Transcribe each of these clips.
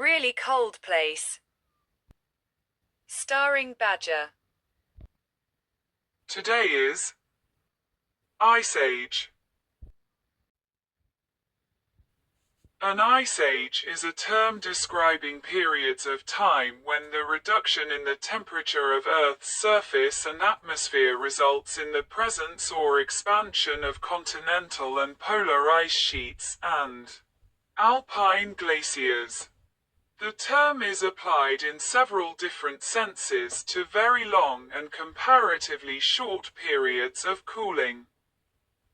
Really cold place. Starring Badger. Today is Ice Age. An ice age is a term describing periods of time when the reduction in the temperature of Earth's surface and atmosphere results in the presence or expansion of continental and polar ice sheets and alpine glaciers. The term is applied in several different senses to very long and comparatively short periods of cooling.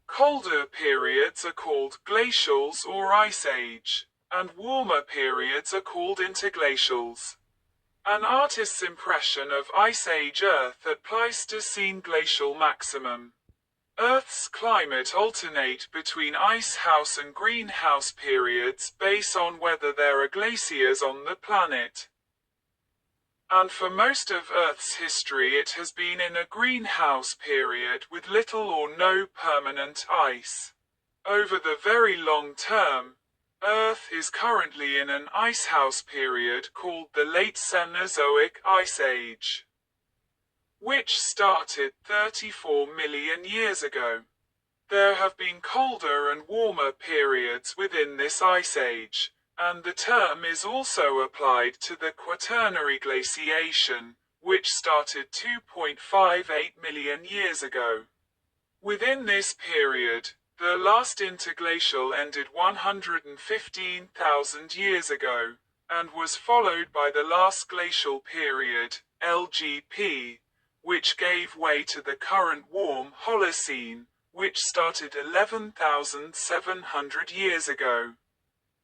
Colder periods are called glacials or ice age, and warmer periods are called interglacials. An artist's impression of Ice Age Earth at Pleistocene glacial maximum. Earth's climate alternate between ice house and greenhouse periods based on whether there are glaciers on the planet. And for most of Earth's history it has been in a greenhouse period with little or no permanent ice. Over the very long term, Earth is currently in an icehouse period called the Late Cenozoic Ice Age, which started 34 million years ago. There have been colder and warmer periods within this ice age, and the term is also applied to the Quaternary glaciation, which started 2.58 million years ago. Within this period, the last interglacial ended 115,000 years ago, and was followed by the last glacial period, LGP, which gave way to the current warm Holocene, which started 11,700 years ago.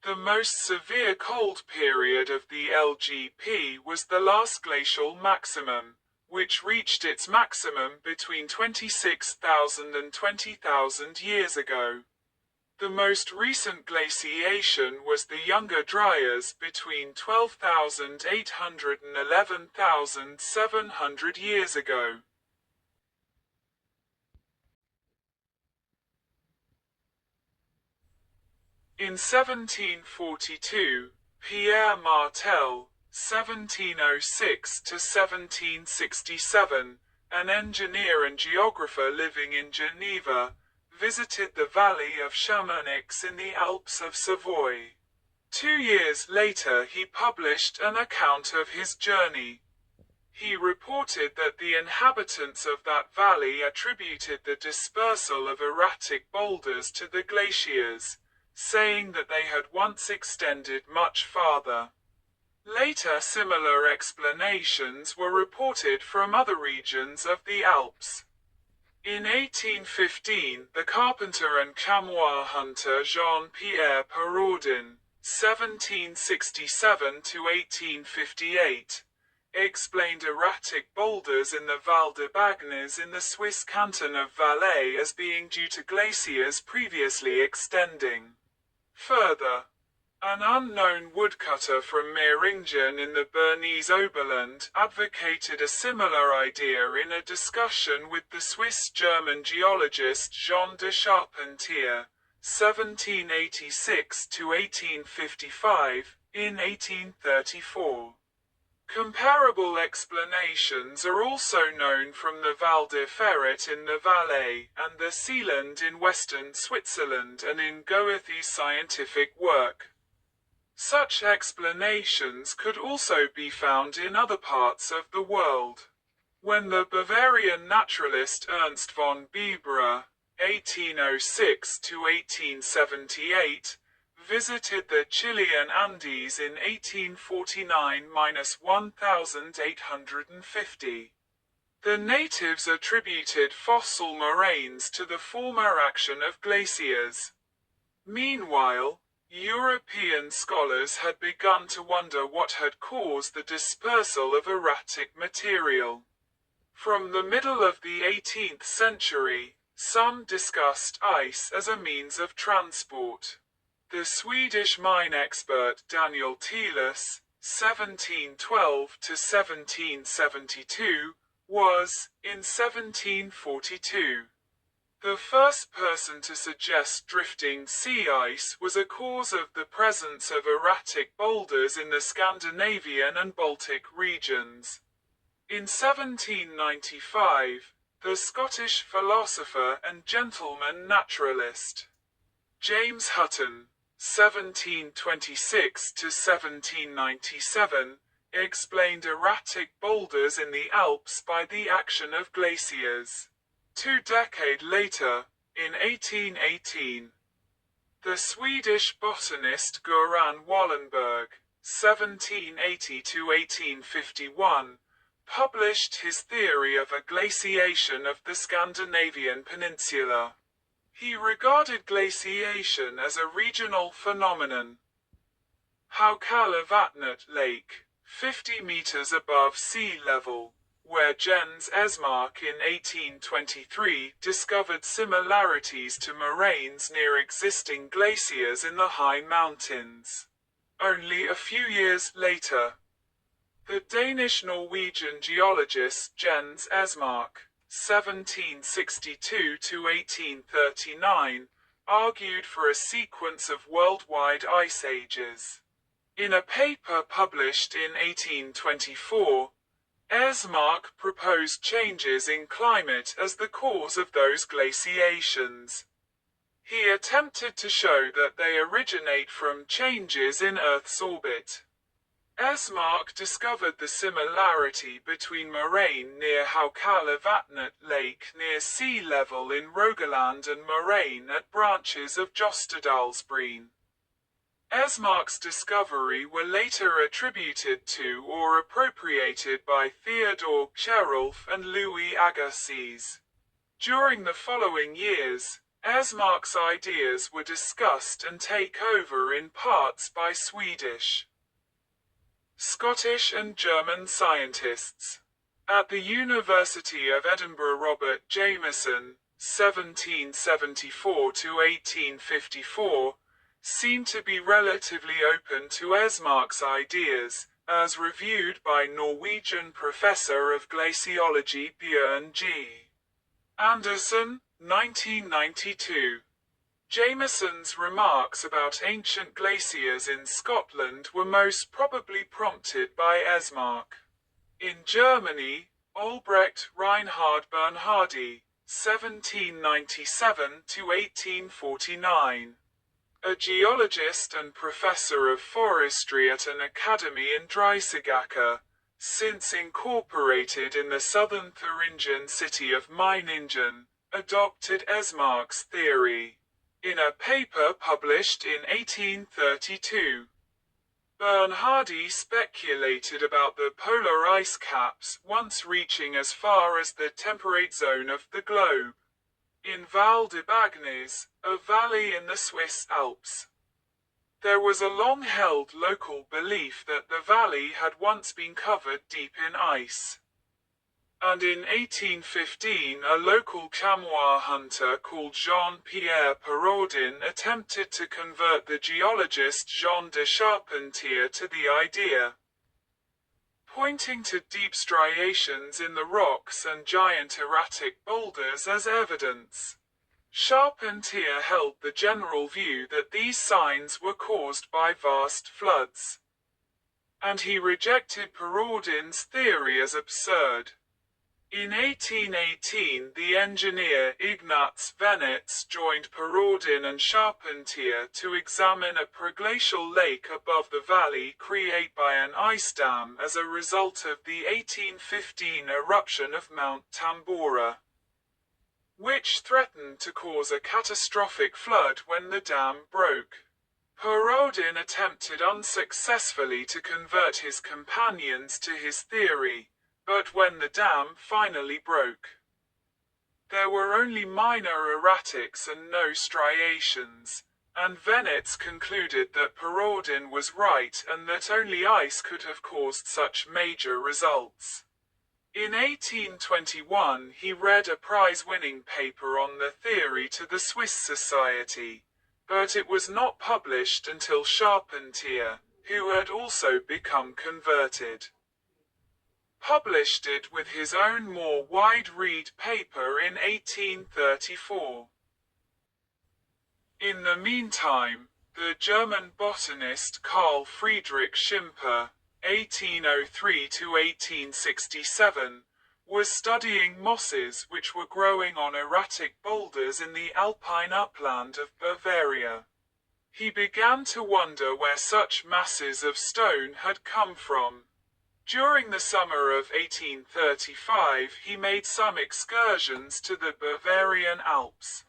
The most severe cold period of the LGP was the last glacial maximum, which reached its maximum between 26,000 and 20,000 years ago. The most recent glaciation was the Younger Dryas between 12,800 and 11,700 years ago. In 1742, Pierre Martel, 1706 to 1767, an engineer and geographer living in Geneva, visited the valley of Chamonix in the Alps of Savoy. 2 years later he published an account of his journey. He reported that the inhabitants of that valley attributed the dispersal of erratic boulders to the glaciers, saying that they had once extended much farther. Later similar explanations were reported from other regions of the Alps. In 1815, the carpenter and chamois hunter Jean-Pierre Péroudin, 1767 to 1858, explained erratic boulders in the Val de Bagnes in the Swiss canton of Valais as being due to glaciers previously extending. Further, an unknown woodcutter from Meiringen in the Bernese Oberland advocated a similar idea in a discussion with the Swiss-German geologist Jean de Charpentier, 1786 to 1855, in 1834. Comparable explanations are also known from the Val de Ferret in the Valais and the Seeland in western Switzerland and in Goethe's scientific work. Such explanations could also be found in other parts of the world. When the Bavarian naturalist Ernst von Bibra, 1806 to 1878, visited the Chilean Andes in 1849–1850. The natives attributed fossil moraines to the former action of glaciers. Meanwhile, European scholars had begun to wonder what had caused the dispersal of erratic material. From the middle of the 18th century, some discussed ice as a means of transport. The Swedish mine expert Daniel Thielis, 1712 to 1772, was, in 1742, The first person to suggest drifting sea ice was a cause of the presence of erratic boulders in the Scandinavian and Baltic regions. In 1795, the Scottish philosopher and gentleman naturalist James Hutton, 1726 to 1797, explained erratic boulders in the Alps by the action of glaciers. 2 decades later, in 1818, the Swedish botanist Göran Wallenberg, 1780 to 1851, published his theory of a glaciation of the Scandinavian peninsula. He regarded glaciation as a regional phenomenon. Haukalevatnet Lake, 50 meters above sea level, where Jens Esmark in 1823 discovered similarities to moraines near existing glaciers in the high mountains. Only a few years later, the Danish-Norwegian geologist Jens Esmark, 1762 to 1839, argued for a sequence of worldwide ice ages. In a paper published in 1824, Esmark proposed changes in climate as the cause of those glaciations. He attempted to show that they originate from changes in Earth's orbit. Esmark discovered the similarity between moraine near Haukalevatnet Lake near sea level in Rogaland and moraine at branches of Jostedalsbreen. Esmark's discovery were later attributed to or appropriated by Theodore Kjerulf and Louis Agassiz. During the following years, Esmark's ideas were discussed and taken over in parts by Swedish, Scottish and German scientists. At the University of Edinburgh, Robert Jameson, 1774 to 1854, seemed to be relatively open to Esmark's ideas, as reviewed by Norwegian professor of glaciology Bjørn G. Anderson, 1992. Jameson's remarks about ancient glaciers in Scotland were most probably prompted by Esmark. In Germany, Albrecht Reinhard Bernhardi, 1797 to 1849. A geologist and professor of forestry at an academy in Dreisigacke, since incorporated in the southern Thuringian city of Meiningen, adopted Esmark's theory. In a paper published in 1832, Bernhardi speculated about the polar ice caps once reaching as far as the temperate zone of the globe. In Val de Bagnes, a valley in the Swiss Alps, there was a long-held local belief that the valley had once been covered deep in ice. And in 1815 a local chamois hunter called Jean-Pierre Perraudin attempted to convert the geologist Jean de Charpentier to the idea. Pointing to deep striations in the rocks and giant erratic boulders as evidence, Charpentier held the general view that these signs were caused by vast floods, and he rejected Perraudin's theory as absurd. In 1818 the engineer Ignaz Venetz joined Perraudin and Charpentier to examine a preglacial lake above the valley created by an ice dam as a result of the 1815 eruption of Mount Tambora, which threatened to cause a catastrophic flood when the dam broke. Perraudin attempted unsuccessfully to convert his companions to his theory, but when the dam finally broke, there were only minor erratics and no striations, and Venetz concluded that Perraudin was right and that only ice could have caused such major results. In 1821 he read a prize-winning paper on the theory to the Swiss Society, but it was not published until Charpentier, who had also become converted, published it with his own more wide-read paper in 1834. In the meantime, the German botanist Carl Friedrich Schimper, 1803 to 1867, was studying mosses which were growing on erratic boulders in the alpine upland of Bavaria. He began to wonder where such masses of stone had come from. During the summer of 1835 he made some excursions to the Bavarian Alps.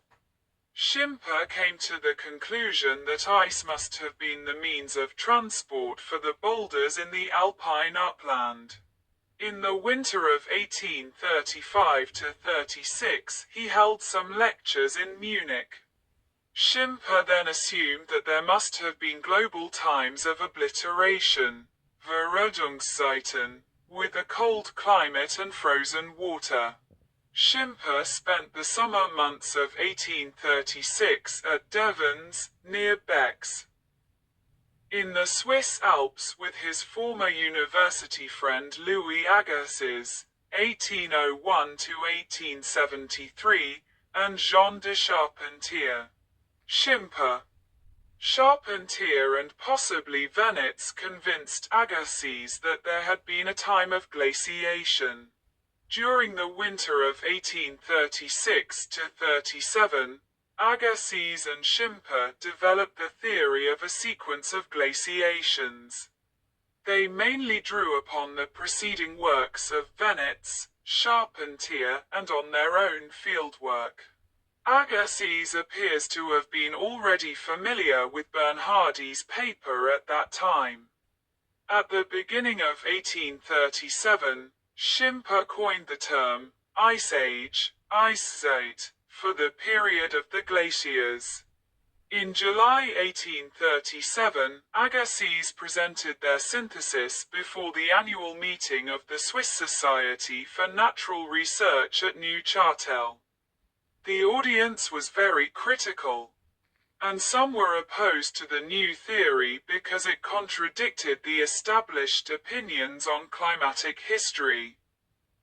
Schimper came to the conclusion that ice must have been the means of transport for the boulders in the alpine upland. In the winter of 1835 to 36 he held some lectures in Munich. Schimper then assumed that there must have been global times of obliteration, Verrodungszeiten, with a cold climate and frozen water. Schimper spent the summer months of 1836 at Devens, near Bex, in the Swiss Alps with his former university friend Louis Agassiz, 1801 to 1873, and Jean de Charpentier. Schimper, Charpentier and possibly Venetz convinced Agassiz that there had been a time of glaciation. During the winter of 1836 to 37, Agassiz and Schimper developed the theory of a sequence of glaciations. They mainly drew upon the preceding works of Venetz, Charpentier, and on their own fieldwork. Agassiz appears to have been already familiar with Bernhardi's paper at that time. At the beginning of 1837, Schimper coined the term Ice Age, Eiszeit, for the period of the glaciers. In July 1837, Agassiz presented their synthesis before the annual meeting of the Swiss Society for Natural Research at Neuchâtel. The audience was very critical, and some were opposed to the new theory because it contradicted the established opinions on climatic history.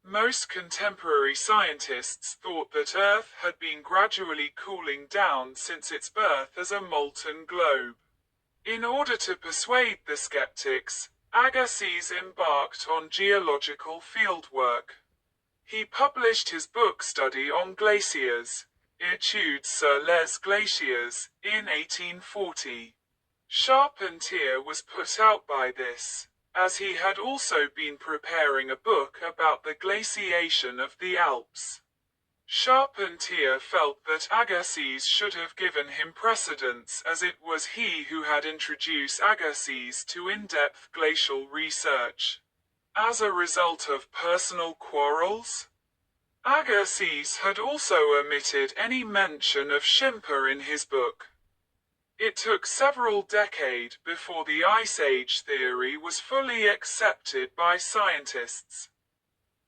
Most contemporary scientists thought that Earth had been gradually cooling down since its birth as a molten globe. In order to persuade the skeptics, Agassiz embarked on geological fieldwork. He published his book study on glaciers, Études sur les glaciers, in 1840. Charpentier was put out by this, as he had also been preparing a book about the glaciation of the Alps. Charpentier felt that Agassiz should have given him precedence as it was he who had introduced Agassiz to in-depth glacial research. As a result of personal quarrels, Agassiz had also omitted any mention of Schimper in his book. It took several decades before the Ice Age theory was fully accepted by scientists.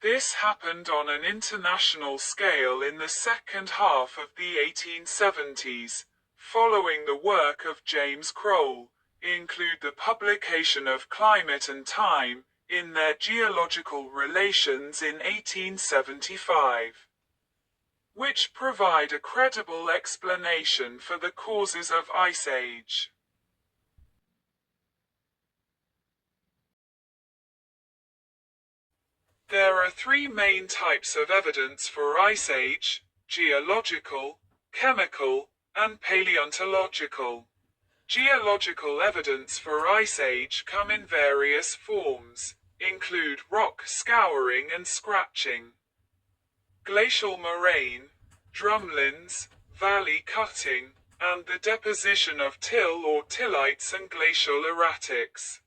This happened on an international scale in the second half of the 1870s, following the work of James Croll, include the publication of Climate and Time, in their geological relations in 1875, which provide a credible explanation for the causes of Ice Age. There are three main types of evidence for Ice Age: geological, chemical, and paleontological. Geological evidence for Ice Age come in various forms, include rock scouring and scratching, glacial moraine, drumlins, valley cutting, and the deposition of till or tillites and glacial erratics.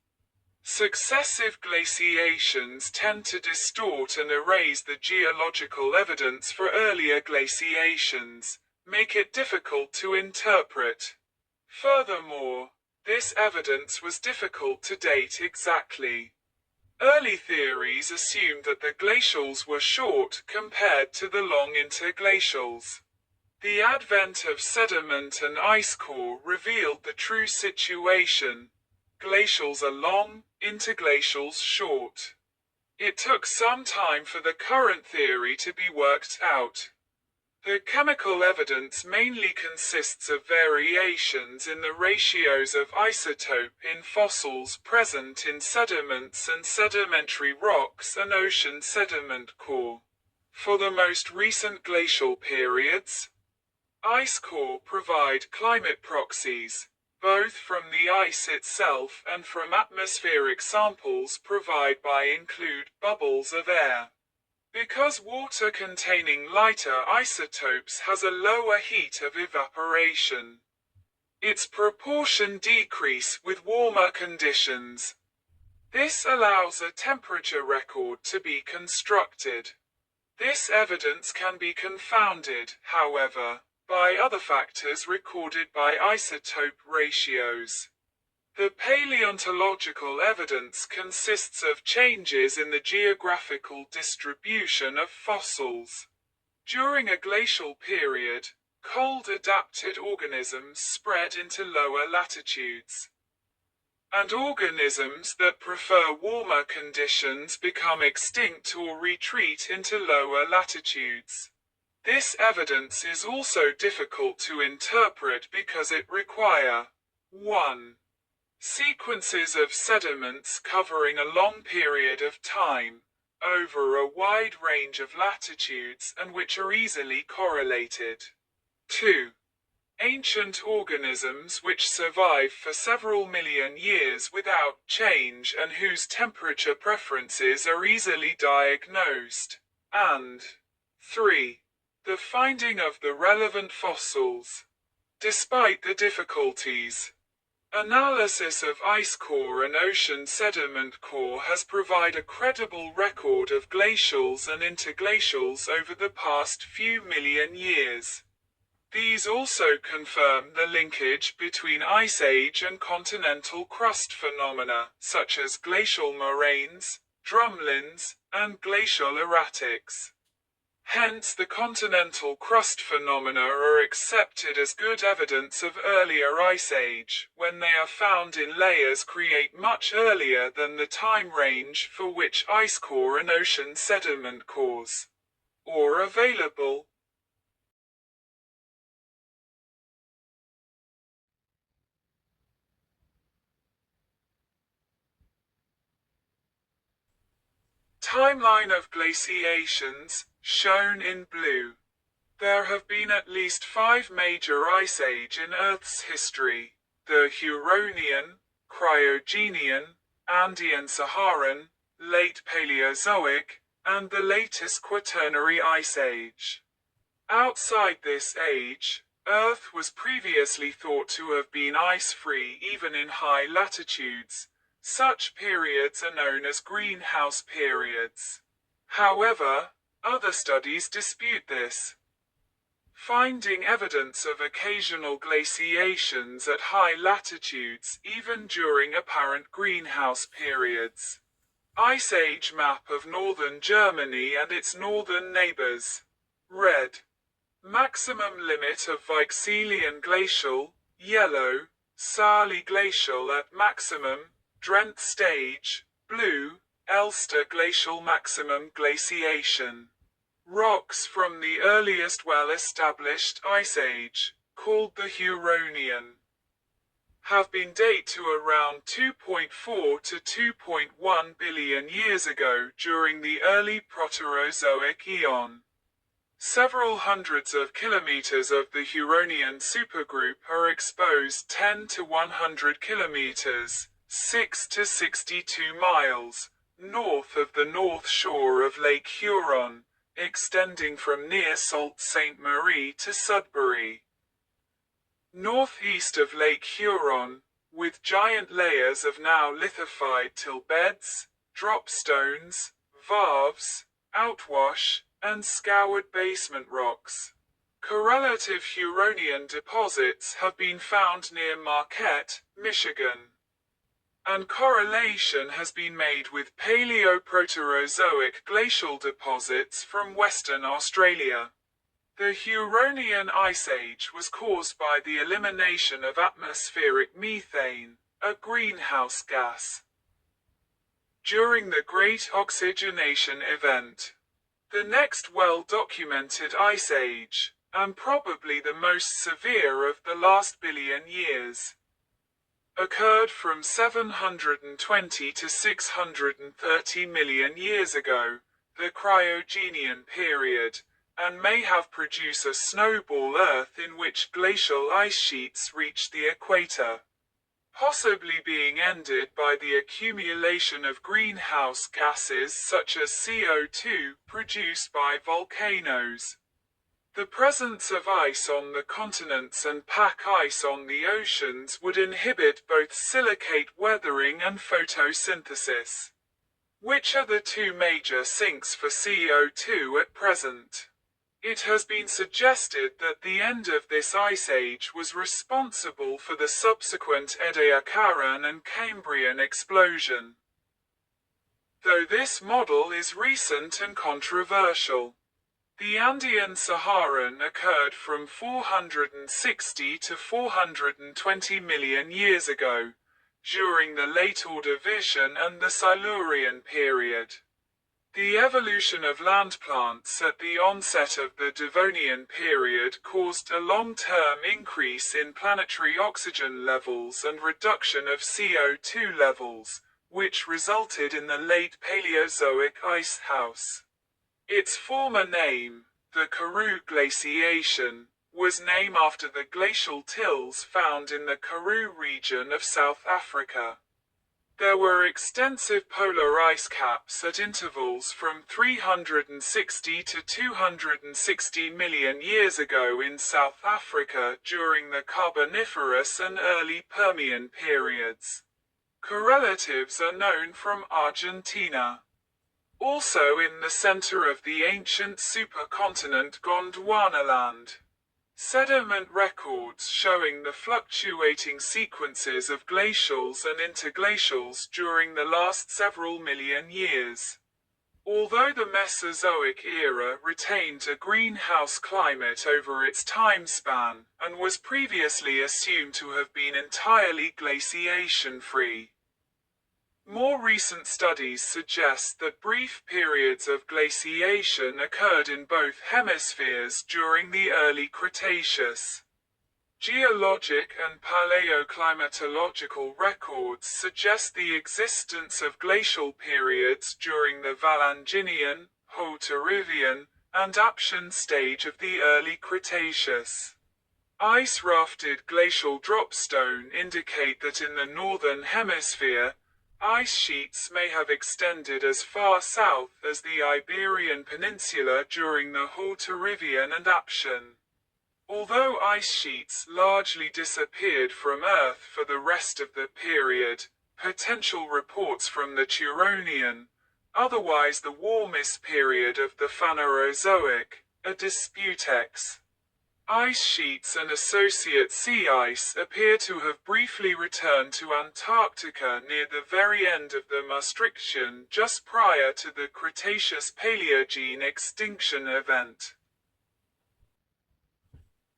Successive glaciations tend to distort and erase the geological evidence for earlier glaciations, make it difficult to interpret. Furthermore, this evidence was difficult to date exactly. Early theories assumed that the glacials were short compared to the long interglacials. The advent of sediment and ice core revealed the true situation. Glacials are long, interglacials short. It took some time for the current theory to be worked out. The chemical evidence mainly consists of variations in the ratios of isotope in fossils present in sediments and sedimentary rocks and ocean sediment core. For the most recent glacial periods, ice core provide climate proxies, both from the ice itself and from atmospheric samples provided by include bubbles of air. Because water containing lighter isotopes has a lower heat of evaporation, its proportion decrease with warmer conditions. This allows a temperature record to be constructed. This evidence can be confounded, however, by other factors recorded by isotope ratios. The paleontological evidence consists of changes in the geographical distribution of fossils. During a glacial period, cold-adapted organisms spread into lower latitudes, and organisms that prefer warmer conditions become extinct or retreat into lower latitudes. This evidence is also difficult to interpret because it requires 1. Sequences of sediments covering a long period of time, over a wide range of latitudes and which are easily correlated. 2. Ancient organisms which survive for several million years without change and whose temperature preferences are easily diagnosed. And 3. The finding of the relevant fossils. Despite the difficulties, analysis of ice core and ocean sediment core has provided a credible record of glacials and interglacials over the past few million years. These also confirm the linkage between Ice Age and continental crust phenomena, such as glacial moraines, drumlins, and glacial erratics. Hence the continental crust phenomena are accepted as good evidence of earlier Ice Age, when they are found in layers create much earlier than the time range for which ice core and ocean sediment cores are available. Timeline of glaciations, shown in blue. There have been at least 5 major ice age in Earth's history: the Huronian, Cryogenian, Andean-Saharan, late Paleozoic, and the latest Quaternary Ice Age. Outside this age, Earth was previously thought to have been ice-free even in high latitudes. Such periods are known as greenhouse periods. However, other studies dispute this, finding evidence of occasional glaciations at high latitudes even during apparent greenhouse periods. Ice Age map of northern Germany and its northern neighbors. Red. Maximum limit of Weichselian glacial, yellow, Saarli glacial at maximum, Drent stage, blue, Elster glacial maximum glaciation. Rocks from the earliest well-established Ice Age, called the Huronian, have been dated to around 2.4 to 2.1 billion years ago during the early Proterozoic Eon. Several hundreds of kilometers of the Huronian supergroup are exposed 10 to 100 kilometers, 6 to 62 miles, north of the north shore of Lake Huron, extending from near Sault Ste. Marie to Sudbury. Northeast of Lake Huron, with giant layers of now lithified till beds, drop stones, varves, outwash, and scoured basement rocks. Correlative Huronian deposits have been found near Marquette, Michigan, and correlation has been made with Paleoproterozoic glacial deposits from Western Australia. The Huronian Ice Age was caused by the elimination of atmospheric methane, a greenhouse gas. during the Great Oxygenation Event. The next well-documented ice age, and probably the most severe of the last billion years, occurred from 720 to 630 million years ago, the Cryogenian period, and may have produced a snowball Earth in which glacial ice sheets reached the equator, possibly being ended by the accumulation of greenhouse gases such as CO2 produced by volcanoes. The presence of ice on the continents and pack ice on the oceans would inhibit both silicate weathering and photosynthesis, which are the two major sinks for CO2 at present. It has been suggested that the end of this ice age was responsible for the subsequent Ediacaran and Cambrian explosion, though this model is recent and controversial. The Andean-Saharan occurred from 460 to 420 million years ago, during the late Ordovician and the Silurian period. The evolution of land plants at the onset of the Devonian period caused a long-term increase in planetary oxygen levels and reduction of CO2 levels, which resulted in the late Paleozoic ice house. Its former name, the Karoo glaciation, was named after the glacial tills found in the Karoo region of South Africa. There were extensive polar ice caps at intervals from 360 to 260 million years ago in South Africa during the Carboniferous and early Permian periods. Correlatives are known from Argentina. Also in the center of the ancient supercontinent Gondwanaland. Sediment records showing the fluctuating sequences of glacials and interglacials during the last several million years. Although the Mesozoic era retained a greenhouse climate over its time span, and was previously assumed to have been entirely glaciation-free, more recent studies suggest that brief periods of glaciation occurred in both hemispheres during the early Cretaceous. Geologic and paleoclimatological records suggest the existence of glacial periods during the Valanginian, Hauterivian, and Aptian stage of the early Cretaceous. Ice-rafted glacial dropstone indicate that in the northern hemisphere, ice sheets may have extended as far south as the Iberian Peninsula during the Hauterivian and Aptian. Although ice sheets largely disappeared from Earth for the rest of the period, potential reports from the Turonian, otherwise the warmest period of the Phanerozoic, are disputex. Ice sheets and associate sea ice appear to have briefly returned to Antarctica near the very end of the Maastrichtian just prior to the Cretaceous-Paleogene extinction event.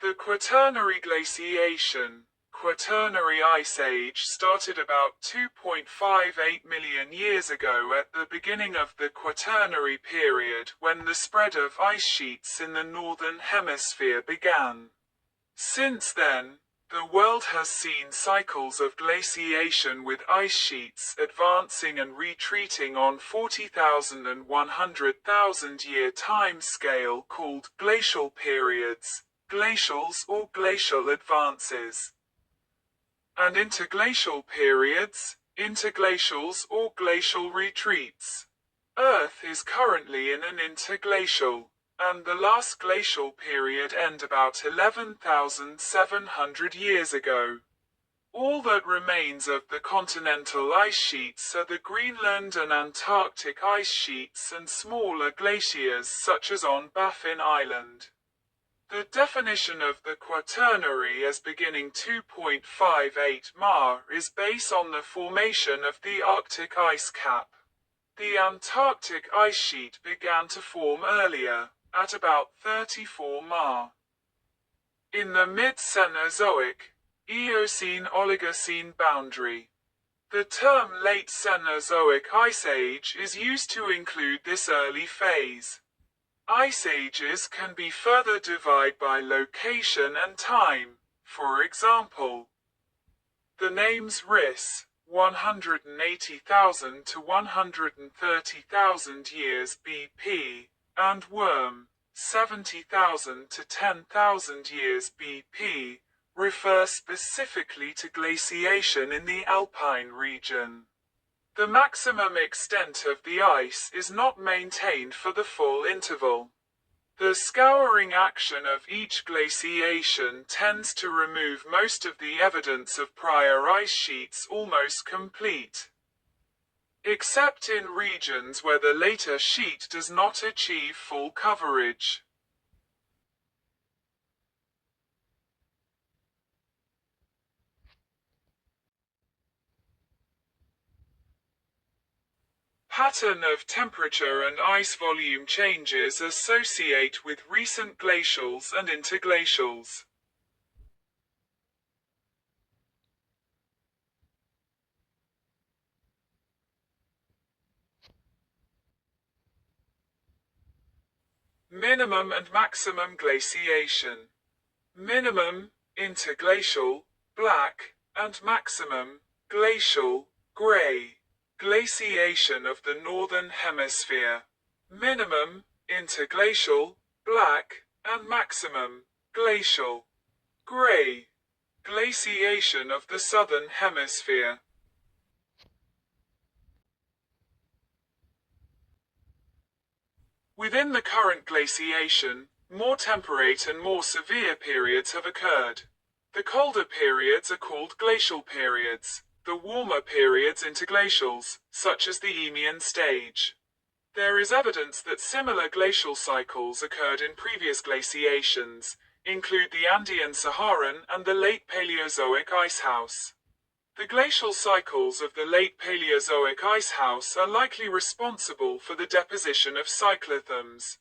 The Quaternary glaciation, Quaternary Ice Age started about 2.58 million years ago at the beginning of the Quaternary period when the spread of ice sheets in the northern hemisphere began. Since then, the world has seen cycles of glaciation with ice sheets advancing and retreating on 40,000 and 100,000 year time scale called glacial periods, glacials or glacial advances. And interglacial periods, interglacials or glacial retreats. Earth is currently in an interglacial, and the last glacial period ended about 11,700 years ago. All that remains of the continental ice sheets are the Greenland and Antarctic ice sheets and smaller glaciers such as on Baffin Island. The definition of the Quaternary as beginning 2.58 Ma is based on the formation of the Arctic ice cap. The Antarctic ice sheet began to form earlier, at about 34 Ma. In the mid-Cenozoic, Eocene-Oligocene boundary. The term late Cenozoic Ice Age is used to include this early phase. Ice ages can be further divided by location and time. For example, the names Riss, 180,000 to 130,000 years BP, and Worm, 70,000 to 10,000 years BP, refer specifically to glaciation in the alpine region. The maximum extent of the ice is not maintained for the full interval. The scouring action of each glaciation tends to remove most of the evidence of prior ice sheets almost complete, except in regions where the later sheet does not achieve full coverage. Pattern of temperature and ice volume changes associate with recent glacials and interglacials. Minimum and maximum glaciation. Minimum, interglacial, black, and maximum, glacial, gray. Glaciation of the Northern Hemisphere. Minimum, interglacial, black, and maximum, glacial, gray. Glaciation of the Southern Hemisphere. Within the current glaciation, more temperate and more severe periods have occurred. The colder periods are called glacial periods. The warmer periods interglacials, such as the Eemian stage. There is evidence that similar glacial cycles occurred in previous glaciations, include the Andean-Saharan and the late Paleozoic icehouse. The glacial cycles of the late Paleozoic icehouse are likely responsible for the deposition of cyclothams.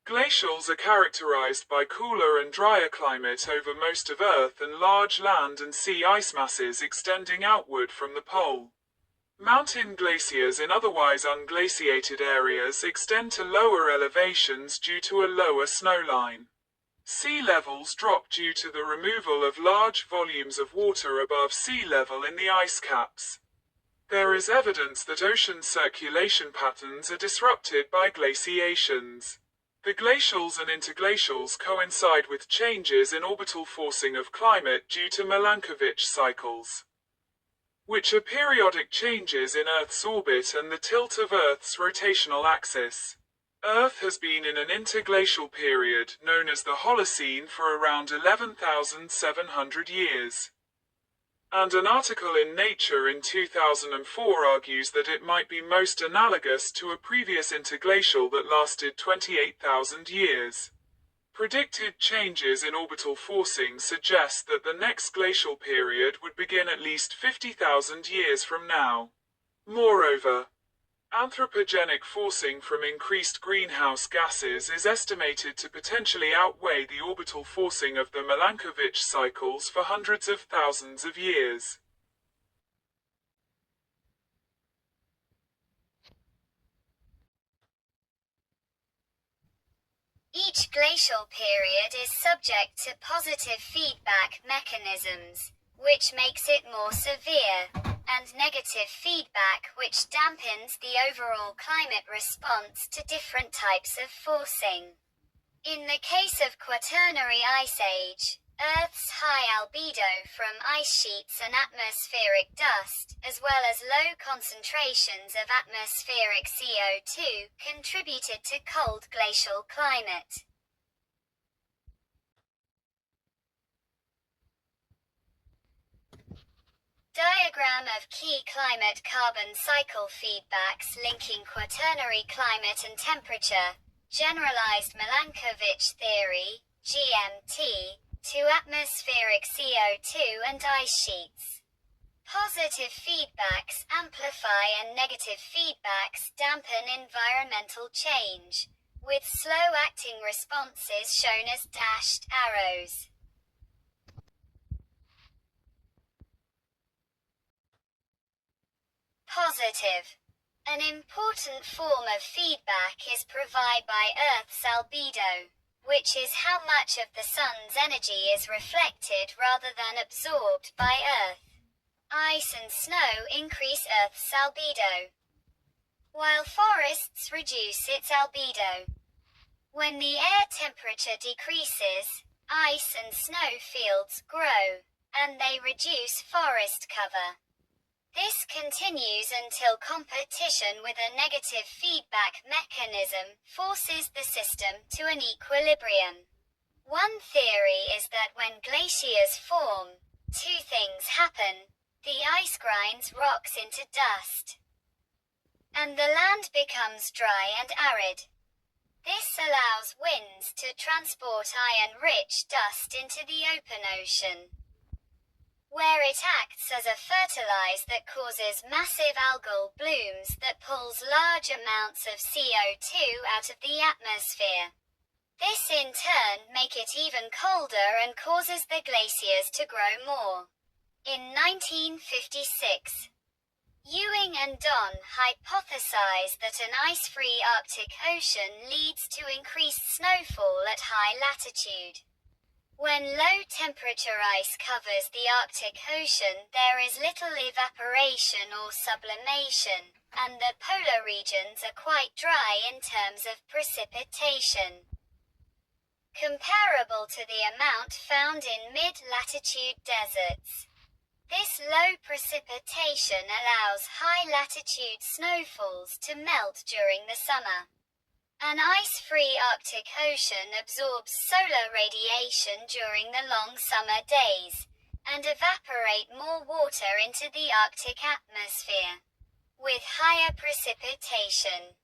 Glacials are characterized by cooler and drier climate over most of Earth and large land and sea ice masses extending outward from the pole. Mountain glaciers in otherwise unglaciated areas extend to lower elevations due to a lower snowline. Sea levels drop due to the removal of large volumes of water above sea level in the ice caps. There is evidence that ocean circulation patterns are disrupted by glaciations. The glacials and interglacials coincide with changes in orbital forcing of climate due to Milankovitch cycles, which are periodic changes in Earth's orbit and the tilt of Earth's rotational axis. Earth has been in an interglacial period, known as the Holocene, for around 11,700 years. And an article in Nature in 2004 argues that it might be most analogous to a previous interglacial that lasted 28,000 years. Predicted changes in orbital forcing suggest that the next glacial period would begin at least 50,000 years from now. Moreover, anthropogenic forcing from increased greenhouse gases is estimated to potentially outweigh the orbital forcing of the Milankovitch cycles for hundreds of thousands of years. Each glacial period is subject to positive feedback mechanisms, which makes it more severe, and negative feedback which dampens the overall climate response to different types of forcing. In the case of Quaternary Ice Age, Earth's high albedo from ice sheets and atmospheric dust, as well as low concentrations of atmospheric CO2, contributed to cold glacial climate. Diagram of key climate carbon cycle feedbacks linking Quaternary climate and temperature, generalized Milankovitch theory, GMT, to atmospheric CO2 and ice sheets. Positive feedbacks amplify and negative feedbacks dampen environmental change, with slow-acting responses shown as dashed arrows. positive. An important form of feedback is provided by Earth's albedo, which is how much of the sun's energy is reflected rather than absorbed by Earth. Ice and snow increase Earth's albedo, while forests reduce its albedo. When the air temperature decreases, ice and snow fields grow, and they reduce forest cover. This continues until competition with a negative feedback mechanism forces the system to an equilibrium. One theory is that when glaciers form, two things happen. The ice grinds rocks into dust, and the land becomes dry and arid. This allows winds to transport iron-rich dust into the open ocean, where it acts as a fertilizer that causes massive algal blooms that pulls large amounts of CO2 out of the atmosphere. This in turn makes it even colder and causes the glaciers to grow more. In 1956, Ewing and Don hypothesized that an ice-free Arctic Ocean leads to increased snowfall at high latitude. When low-temperature ice covers the Arctic Ocean, there is little evaporation or sublimation, and the polar regions are quite dry in terms of precipitation, comparable to the amount found in mid-latitude deserts. This low precipitation allows high-latitude snowfalls to melt during the summer. An ice-free Arctic Ocean absorbs solar radiation during the long summer days, and evaporate more water into the Arctic atmosphere, with higher precipitation.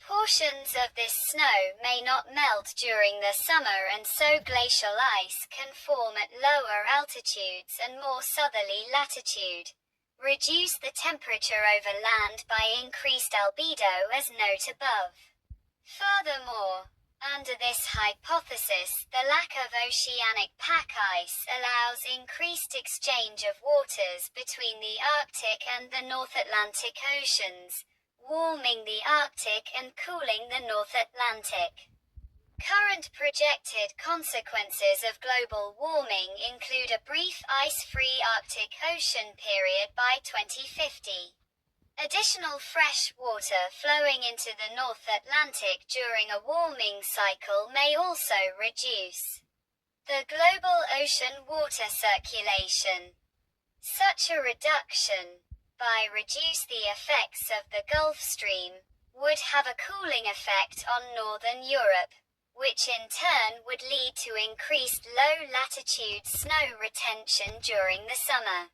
Portions of this snow may not melt during the summer, and so glacial ice can form at lower altitudes and more southerly latitude, reduce the temperature over land by increased albedo as noted above. Furthermore, under this hypothesis, the lack of oceanic pack ice allows increased exchange of waters between the Arctic and the North Atlantic Oceans, warming the Arctic and cooling the North Atlantic. Current projected consequences of global warming include a brief ice-free Arctic Ocean period by 2050. Additional fresh water flowing into the North Atlantic during a warming cycle may also reduce the global ocean water circulation. Such a reduction, by reduce the effects of the Gulf Stream, would have a cooling effect on northern Europe, which in turn would lead to increased low-latitude snow retention during the summer.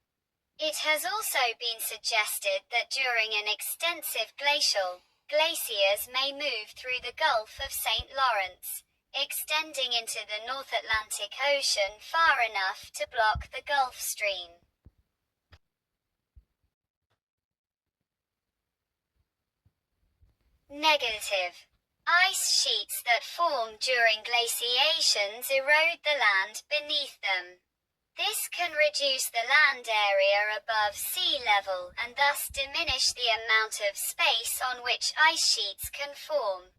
It has also been suggested that during an extensive glaciers may move through the Gulf of St. Lawrence, extending into the North Atlantic Ocean far enough to block the Gulf Stream. Negative. Ice sheets that form during glaciations erode the land beneath them. This can reduce the land area above sea level and thus diminish the amount of space on which ice sheets can form.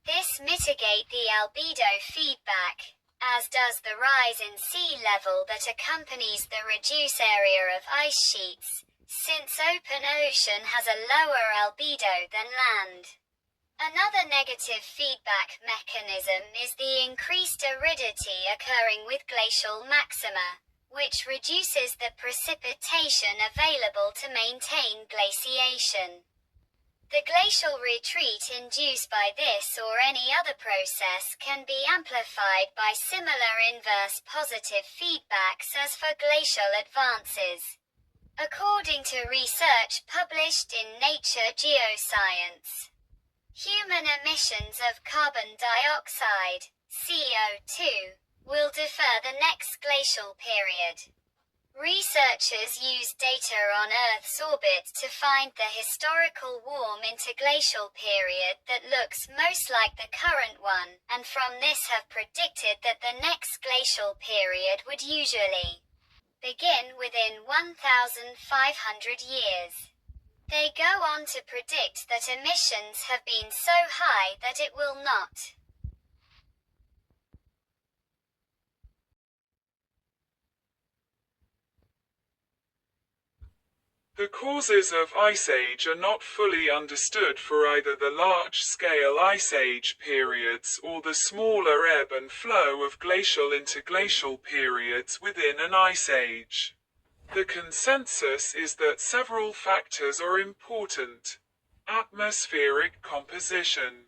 This mitigates the albedo feedback, as does the rise in sea level that accompanies the reduced area of ice sheets, since open ocean has a lower albedo than land. Another negative feedback mechanism is the increased aridity occurring with glacial maxima, which reduces the precipitation available to maintain glaciation. The glacial retreat induced by this or any other process can be amplified by similar inverse positive feedbacks as for glacial advances. According to research published in Nature Geoscience, human emissions of carbon dioxide, CO2, will defer the next glacial period. Researchers used data on Earth's orbit to find the historical warm interglacial period that looks most like the current one, and from this have predicted that the next glacial period would usually begin within 1,500 years. They go on to predict that emissions have been so high that it will not. The causes of Ice Age are not fully understood for either the large-scale Ice Age periods or the smaller ebb and flow of glacial interglacial periods within an Ice Age. The consensus is that several factors are important. Atmospheric composition,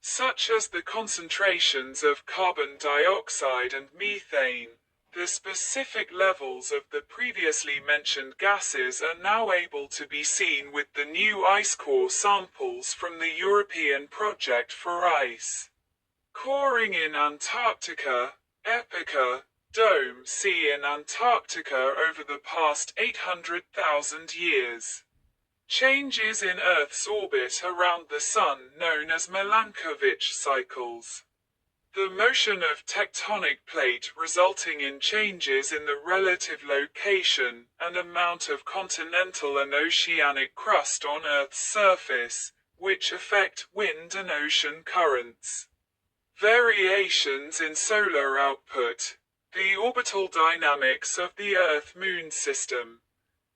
such as the concentrations of carbon dioxide and methane. The specific levels of the previously mentioned gases are now able to be seen with the new ice core samples from the European Project for Ice. Coring in Antarctica, Epica, Dome Sea in Antarctica over the past 800,000 years. Changes in Earth's orbit around the Sun known as Milankovitch cycles. The motion of tectonic plate resulting in changes in the relative location and amount of continental and oceanic crust on Earth's surface, which affect wind and ocean currents. Variations in solar output. The orbital dynamics of the Earth-Moon system.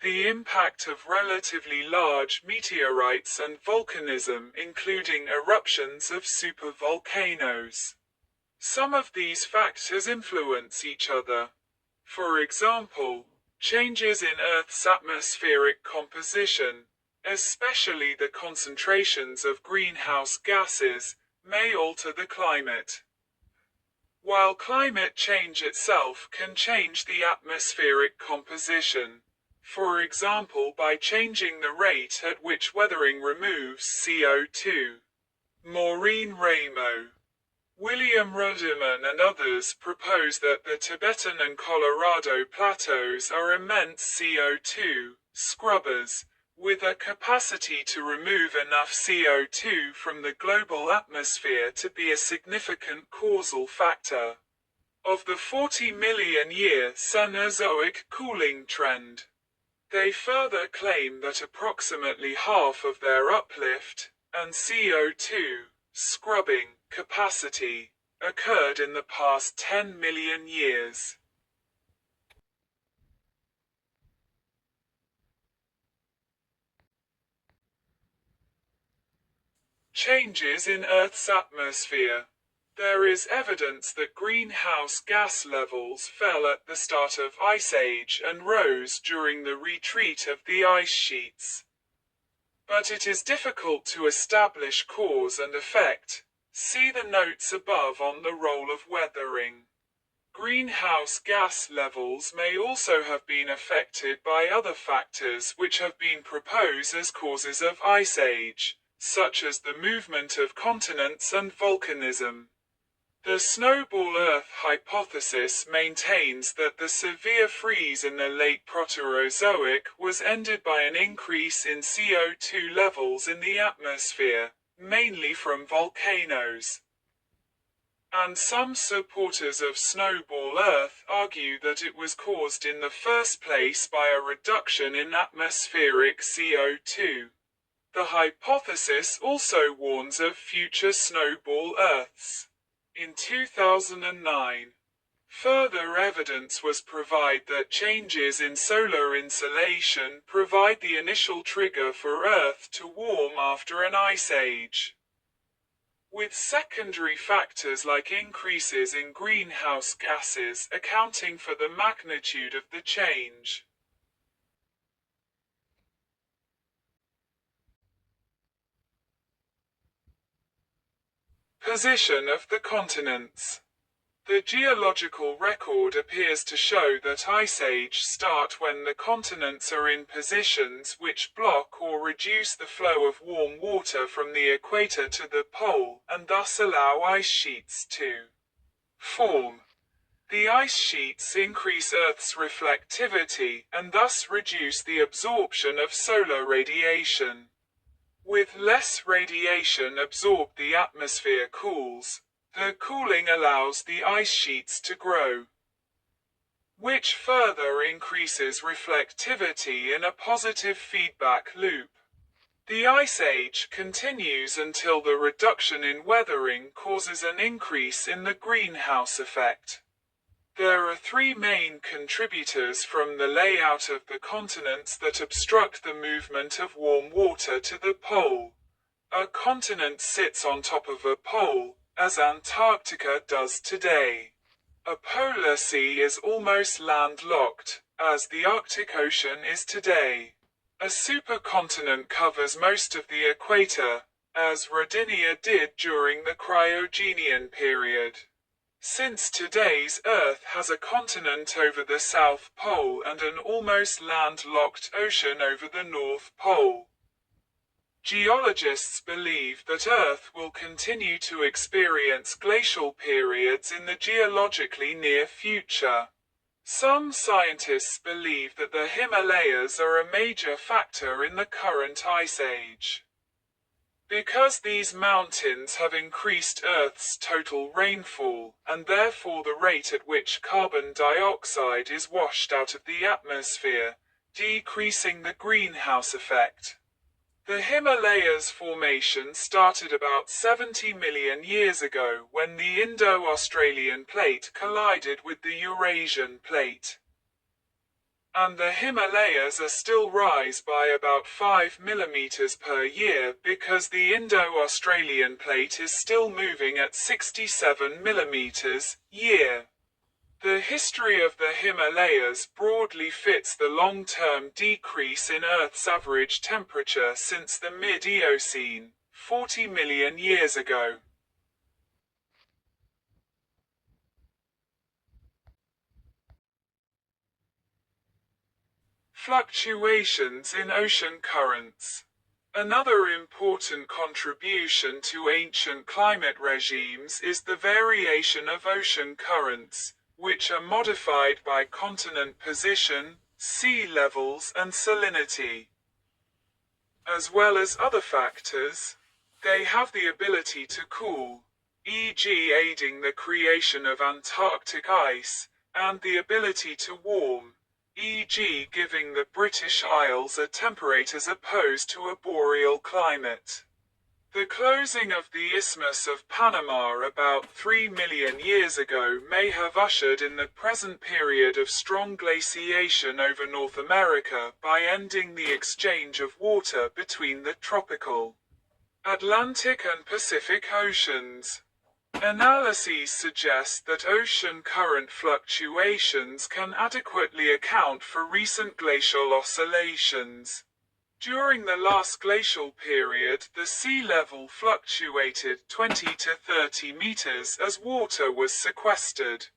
The impact of relatively large meteorites and volcanism, including eruptions of supervolcanoes. Some of these factors influence each other. For example, changes in Earth's atmospheric composition, especially the concentrations of greenhouse gases, may alter the climate. While climate change itself can change the atmospheric composition, for example by changing the rate at which weathering removes CO2. Maureen Ramo, William Ruderman and others propose that the Tibetan and Colorado plateaus are immense CO2 scrubbers, with a capacity to remove enough CO2 from the global atmosphere to be a significant causal factor of the 40 million year Cenozoic cooling trend. They further claim that approximately half of their uplift and CO2 scrubbing capacity occurred in the past 10 million years. Changes in Earth's atmosphere. There is evidence that greenhouse gas levels fell at the start of Ice Age and rose during the retreat of the ice sheets. But it is difficult to establish cause and effect. See the notes above on the role of weathering. Greenhouse gas levels may also have been affected by other factors which have been proposed as causes of Ice Age, such as the movement of continents and volcanism. The Snowball Earth hypothesis maintains that the severe freeze in the late Proterozoic was ended by an increase in CO2 levels in the atmosphere, mainly from volcanoes. And some supporters of Snowball Earth argue that it was caused in the first place by a reduction in atmospheric CO2. The hypothesis also warns of future Snowball Earths. In 2009, further evidence was provided that changes in solar insolation provide the initial trigger for Earth to warm after an ice age, with secondary factors like increases in greenhouse gases accounting for the magnitude of the change. Position of the continents. The geological record appears to show that Ice Age start when the continents are in positions which block or reduce the flow of warm water from the equator to the pole, and thus allow ice sheets to form. The ice sheets increase Earth's reflectivity, and thus reduce the absorption of solar radiation. With less radiation absorbed, the atmosphere cools. The cooling allows the ice sheets to grow, which further increases reflectivity in a positive feedback loop. The Ice Age continues until the reduction in weathering causes an increase in the greenhouse effect. There are three main contributors from the layout of the continents that obstruct the movement of warm water to the pole. A continent sits on top of a pole, as Antarctica does today. A polar sea is almost landlocked, as the Arctic Ocean is today. A supercontinent covers most of the equator, as Rodinia did during the Cryogenian period. Since today's Earth has a continent over the South Pole and an almost landlocked ocean over the North Pole, geologists believe that Earth will continue to experience glacial periods in the geologically near future. Some scientists believe that the Himalayas are a major factor in the current ice age. Because these mountains have increased Earth's total rainfall, and therefore the rate at which carbon dioxide is washed out of the atmosphere, decreasing the greenhouse effect. The Himalayas formation started about 70 million years ago when the Indo-Australian plate collided with the Eurasian plate. And the Himalayas are still rise by about 5 millimeters per year because the Indo-Australian plate is still moving at 67 millimeters year. The history of the Himalayas broadly fits the long-term decrease in Earth's average temperature since the mid-Eocene, 40 million years ago. Fluctuations in ocean currents. Another important contribution to ancient climate regimes is the variation of ocean currents, which are modified by continent position, sea levels and salinity. As well as other factors, they have the ability to cool, e.g. aiding the creation of Antarctic ice, and the ability to warm, e.g. giving the British Isles a temperate as opposed to a boreal climate. The closing of the Isthmus of Panama about 3 million years ago may have ushered in the present period of strong glaciation over North America by ending the exchange of water between the tropical, Atlantic and Pacific Oceans. Analyses suggest that ocean current fluctuations can adequately account for recent glacial oscillations. During the last glacial period, the sea level fluctuated 20 to 30 meters as water was sequestered,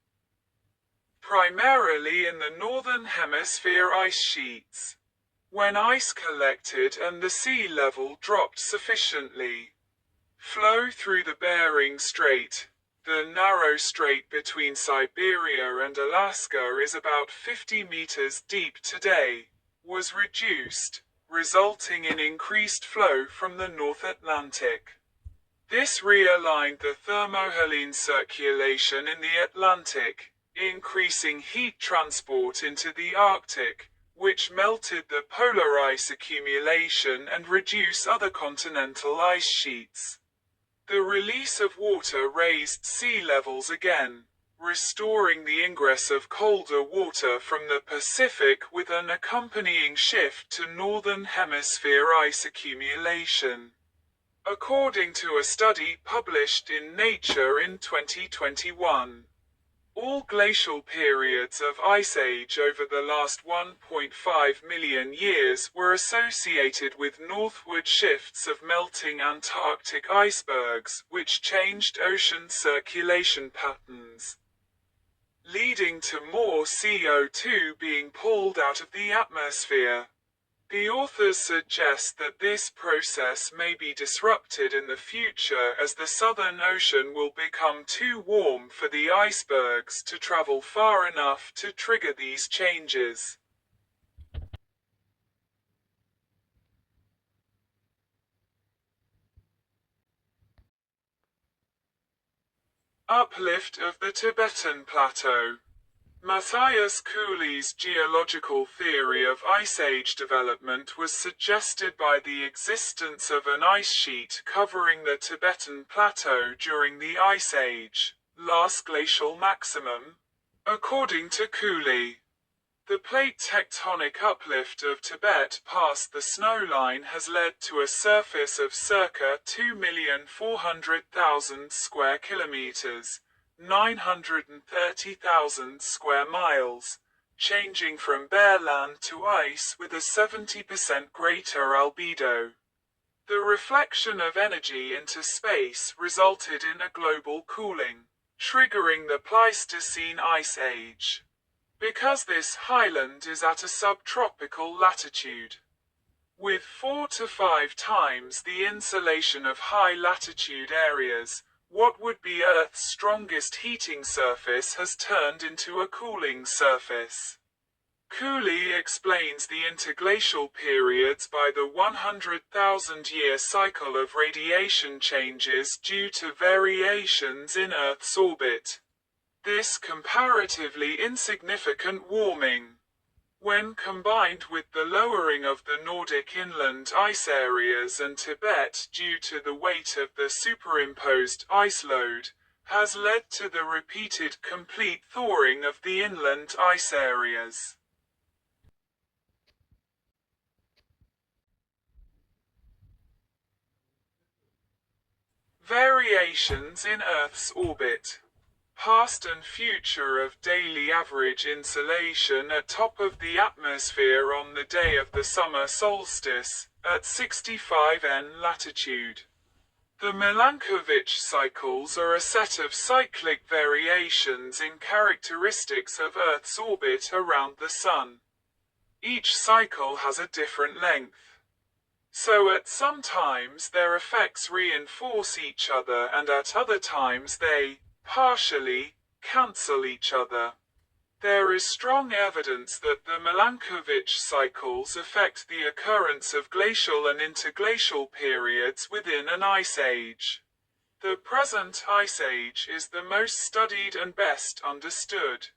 primarily in the northern hemisphere ice sheets. When ice collected and the sea level dropped sufficiently, flow through the Bering Strait, the narrow strait between Siberia and Alaska is about 50 meters deep today, was reduced, resulting in increased flow from the North Atlantic. This realigned the thermohaline circulation in the Atlantic, increasing heat transport into the Arctic, which melted the polar ice accumulation and reduced other continental ice sheets. The release of water raised sea levels again, restoring the ingress of colder water from the Pacific with an accompanying shift to northern hemisphere ice accumulation. According to a study published in Nature in 2021, all glacial periods of ice age over the last 1.5 million years were associated with northward shifts of melting Antarctic icebergs, which changed ocean circulation patterns, leading to more CO2 being pulled out of the atmosphere. The authors suggest that this process may be disrupted in the future as the Southern Ocean will become too warm for the icebergs to travel far enough to trigger these changes. Uplift of the Tibetan Plateau. Matthias Cooley's geological theory of Ice Age development was suggested by the existence of an ice sheet covering the Tibetan Plateau during the Ice Age, last glacial maximum. According to Cooley, the plate tectonic uplift of Tibet past the snow line has led to a surface of circa 2,400,000 square kilometers, 930,000 square miles, changing from bare land to ice with a 70% greater albedo. The reflection of energy into space resulted in a global cooling, triggering the Pleistocene Ice Age. Because this highland is at a subtropical latitude, with 4 to 5 times the insolation of high-latitude areas, what would be Earth's strongest heating surface has turned into a cooling surface. Cooley explains the interglacial periods by the 100,000-year cycle of radiation changes due to variations in Earth's orbit. This comparatively insignificant warming, when combined with the lowering of the Nordic inland ice areas and Tibet due to the weight of the superimposed ice load, has led to the repeated complete thawing of the inland ice areas. Variations in Earth's orbit. Past and future of daily average insolation at top of the atmosphere on the day of the summer solstice, at 65 N latitude. The Milankovitch cycles are a set of cyclic variations in characteristics of Earth's orbit around the Sun. Each cycle has a different length. So at some times their effects reinforce each other and at other times they, partially, cancel each other. There is strong evidence that the Milankovitch cycles affect the occurrence of glacial and interglacial periods within an ice age. The present ice age is the most studied and best understood,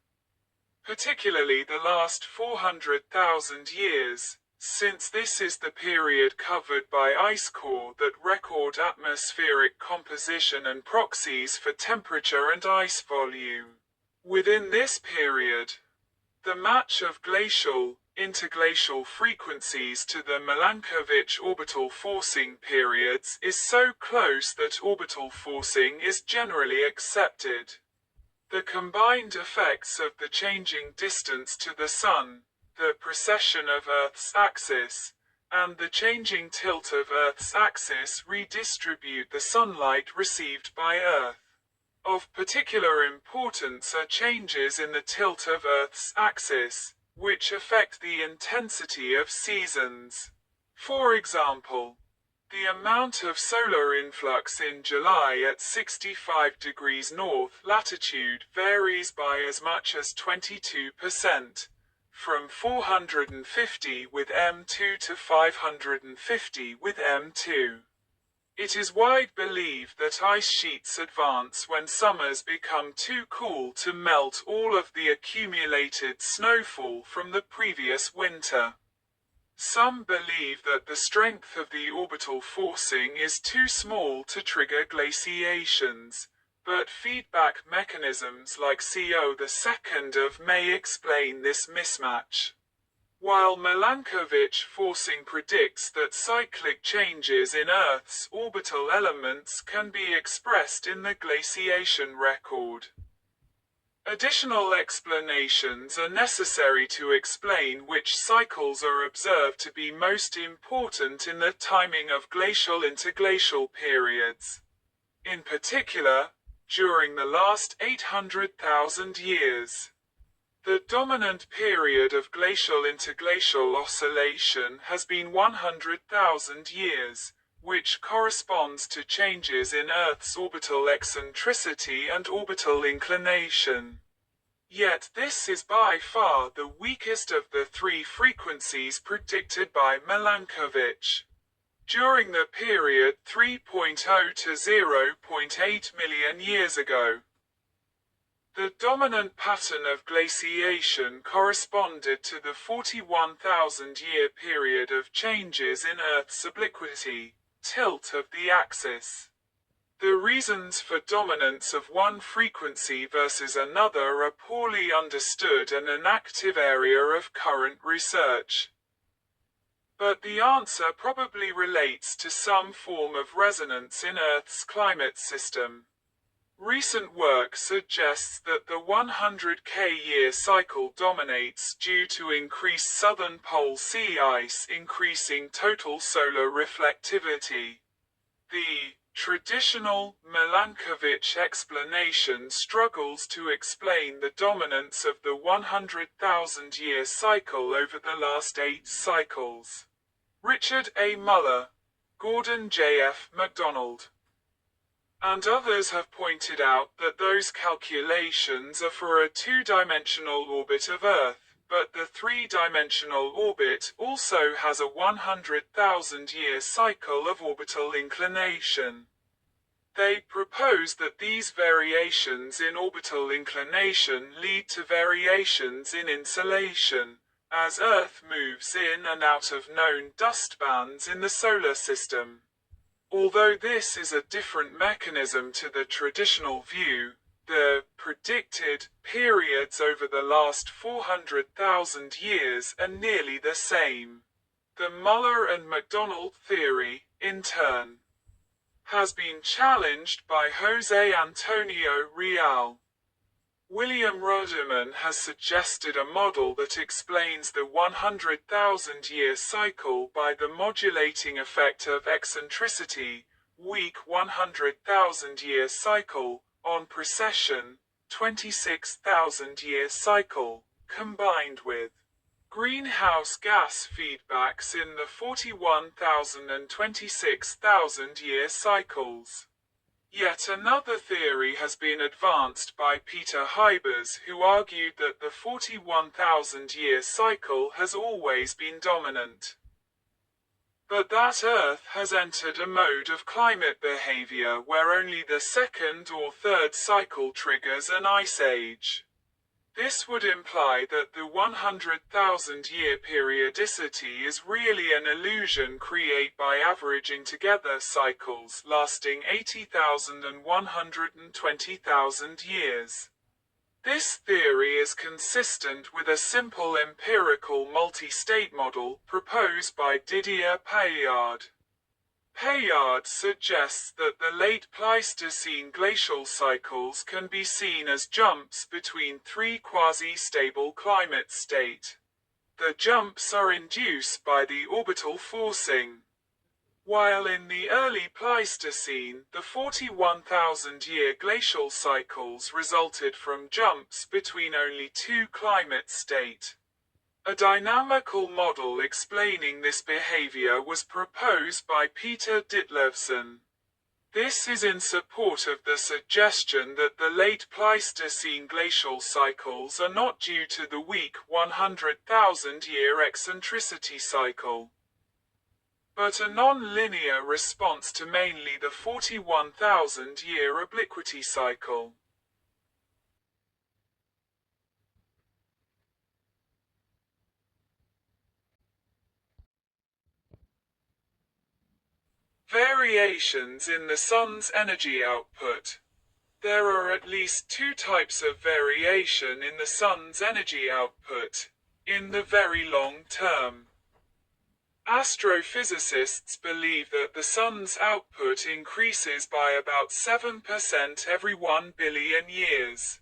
particularly the last 400,000 years, since this is the period covered by ice core that record atmospheric composition and proxies for temperature and ice volume. Within this period, the match of glacial, interglacial frequencies to the Milankovitch orbital forcing periods is so close that orbital forcing is generally accepted. The combined effects of the changing distance to the Sun, the precession of Earth's axis, and the changing tilt of Earth's axis redistribute the sunlight received by Earth. Of particular importance are changes in the tilt of Earth's axis, which affect the intensity of seasons. For example, the amount of solar influx in July at 65 degrees north latitude varies by as much as 22%. From 450 with M2 to 550 with M2. It is wide belief that ice sheets advance when summers become too cool to melt all of the accumulated snowfall from the previous winter. Some believe that the strength of the orbital forcing is too small to trigger glaciations, but feedback mechanisms like CO2 may explain this mismatch. While Milankovitch forcing predicts that cyclic changes in Earth's orbital elements can be expressed in the glaciation record. Additional explanations are necessary to explain which cycles are observed to be most important in the timing of glacial-interglacial periods. In particular, during the last 800,000 years. The dominant period of glacial-interglacial oscillation has been 100,000 years, which corresponds to changes in Earth's orbital eccentricity and orbital inclination. Yet this is by far the weakest of the three frequencies predicted by Milankovitch. During the period 3.0 to 0.8 million years ago, The dominant pattern of glaciation corresponded to the 41,000-year period of changes in Earth's obliquity, tilt of the axis. The reasons for dominance of one frequency versus another are poorly understood and an active area of current research. But the answer probably relates to some form of resonance in Earth's climate system. Recent work suggests that the 100K-year cycle dominates due to increased southern pole sea ice increasing total solar reflectivity. The traditional Milankovitch explanation struggles to explain the dominance of the 100,000-year cycle over the last 8 cycles. Richard A. Muller, Gordon J. F. MacDonald, and others have pointed out that those calculations are for a 2-dimensional orbit of Earth, but the 3-dimensional orbit also has a 100,000-year cycle of orbital inclination. They propose that these variations in orbital inclination lead to variations in insolation, as Earth moves in and out of known dust bands in the solar system. Although this is a different mechanism to the traditional view, the predicted periods over the last 400,000 years are nearly the same. The Muller and MacDonald theory, in turn, has been challenged by Jose Antonio Real. William Ruderman has suggested a model that explains the 100,000-year cycle by the modulating effect of eccentricity, weak 100,000-year cycle, on precession, 26,000-year cycle, combined with greenhouse gas feedbacks in the 41,000 and 26,000-year cycles. Yet another theory has been advanced by Peter Hybers, who argued that the 41,000-year cycle has always been dominant, but that Earth has entered a mode of climate behavior where only the second or third cycle triggers an ice age. This would imply that the 100,000-year periodicity is really an illusion created by averaging together cycles lasting 80,000 and 120,000 years. This theory is consistent with a simple empirical multi-state model proposed by Didier Paillard. Paillard suggests that the late Pleistocene glacial cycles can be seen as jumps between 3 quasi-stable climate states. The jumps are induced by the orbital forcing. While in the early Pleistocene, the 41,000-year glacial cycles resulted from jumps between only 2 climate states. A dynamical model explaining this behavior was proposed by Peter Ditlevsen. This is in support of the suggestion that the late Pleistocene glacial cycles are not due to the weak 100,000-year eccentricity cycle, but a non-linear response to mainly the 41,000-year obliquity cycle. Variations in the Sun's energy output. There are at least 2 types of variation in the Sun's energy output, in the very long term. Astrophysicists believe that the Sun's output increases by about 7% every 1 billion years.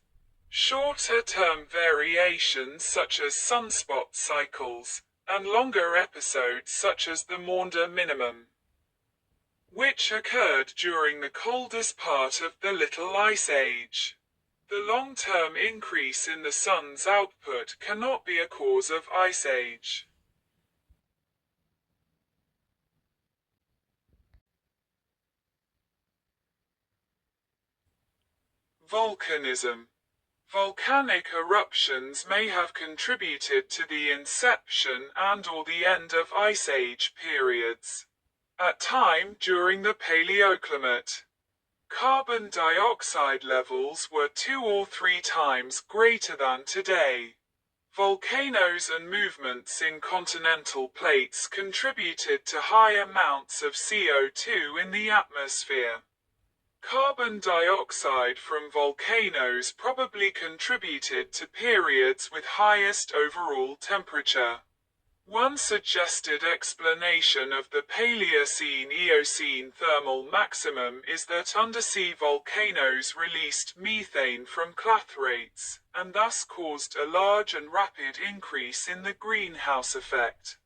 Shorter-term variations such as sunspot cycles, and longer episodes such as the Maunder minimum, which occurred during the coldest part of the Little Ice Age. The long-term increase in the Sun's output cannot be a cause of Ice Age. Volcanism. Volcanic eruptions may have contributed to the inception and/or the end of Ice Age periods. At time during the Paleoclimate. Carbon dioxide levels were 2 or 3 times greater than today. Volcanoes and movements in continental plates contributed to high amounts of CO2 in the atmosphere. Carbon dioxide from volcanoes probably contributed to periods with highest overall temperature. One suggested explanation of the Paleocene-Eocene thermal maximum is that undersea volcanoes released methane from clathrates, and thus caused a large and rapid increase in the greenhouse effect.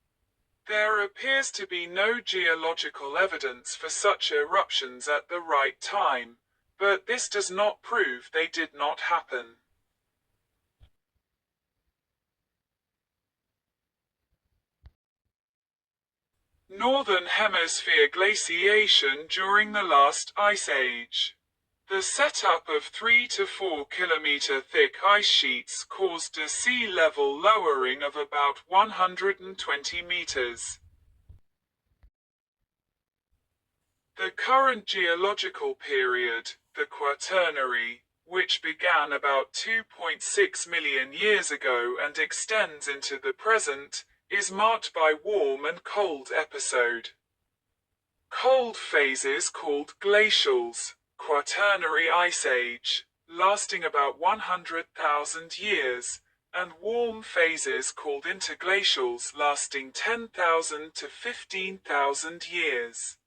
There appears to be no geological evidence for such eruptions at the right time, but this does not prove they did not happen. Northern Hemisphere glaciation during the last ice age. The setup of 3 to 4 kilometer thick ice sheets caused a sea level lowering of about 120 meters. The current geological period, the Quaternary, which began about 2.6 million years ago and extends into the present, is marked by warm and cold episode. Cold phases called glacials, Quaternary Ice Age, lasting about 100,000 years, and warm phases called interglacials lasting 10,000 to 15,000 years.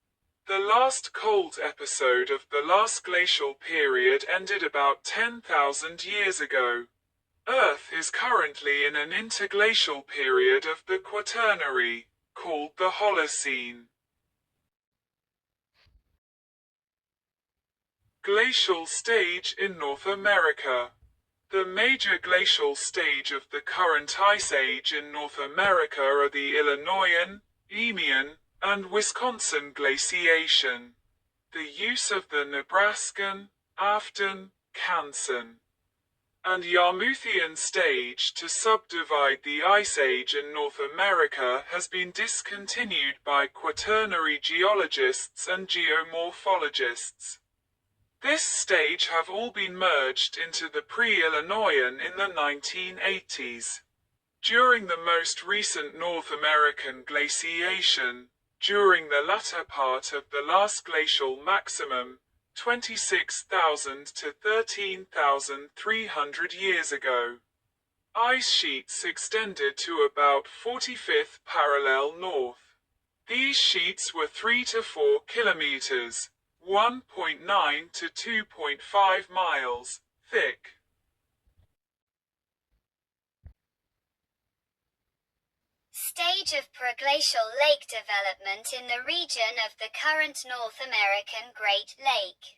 The last cold episode of the last glacial period ended about 10,000 years ago. Earth is currently in an interglacial period of the Quaternary, called the Holocene. Glacial stage in North America. The major glacial stage of the current ice age in North America are the Illinoisan, Eemian, and Wisconsin glaciation. The use of the Nebraskan, Afton, Kansan, and Yarmouthian stage to subdivide the ice age in North America has been discontinued by Quaternary geologists and geomorphologists. This stage have all been merged into the pre-Illinoisan in the 1980s. During the most recent North American glaciation, during the latter part of the last glacial maximum, 26,000 to 13,300 years ago, ice sheets extended to about 45th parallel north. These sheets were 3 to 4 kilometers, 1.9 to 2.5 miles, thick. Stage of proglacial lake development in the region of the current North American Great Lake.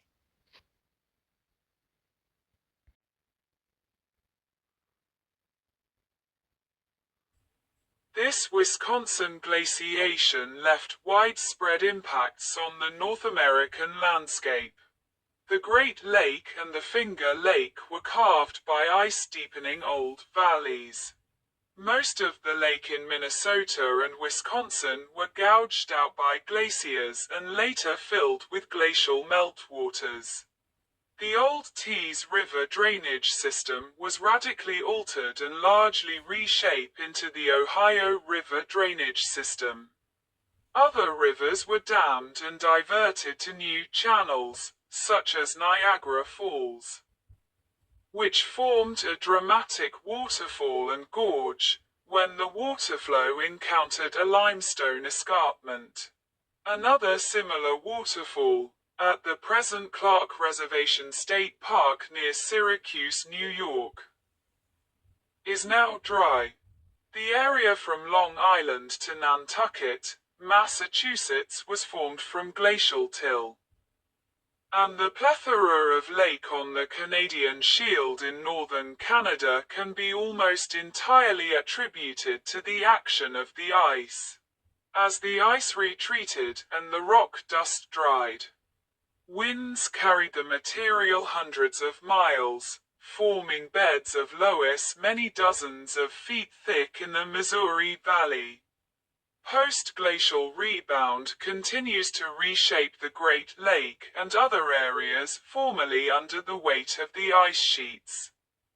This Wisconsin glaciation left widespread impacts on the North American landscape. The Great Lake and the Finger Lake were carved by ice-deepening old valleys. Most of the lake in Minnesota and Wisconsin were gouged out by glaciers and later filled with glacial meltwaters. The old Tees River drainage system was radically altered and largely reshaped into the Ohio River drainage system. Other rivers were dammed and diverted to new channels, such as Niagara Falls, which formed a dramatic waterfall and gorge when the water flow encountered a limestone escarpment. Another similar waterfall, at the present Clark Reservation State Park near Syracuse, New York, is now dry. The area from Long Island to Nantucket, Massachusetts was formed from glacial till. And the plethora of lake on the Canadian Shield in northern Canada can be almost entirely attributed to the action of the ice. As the ice retreated and the rock dust dried, winds carried the material hundreds of miles, forming beds of loess many dozens of feet thick in the Missouri Valley. Post-glacial rebound continues to reshape the Great Lake and other areas formerly under the weight of the ice sheets.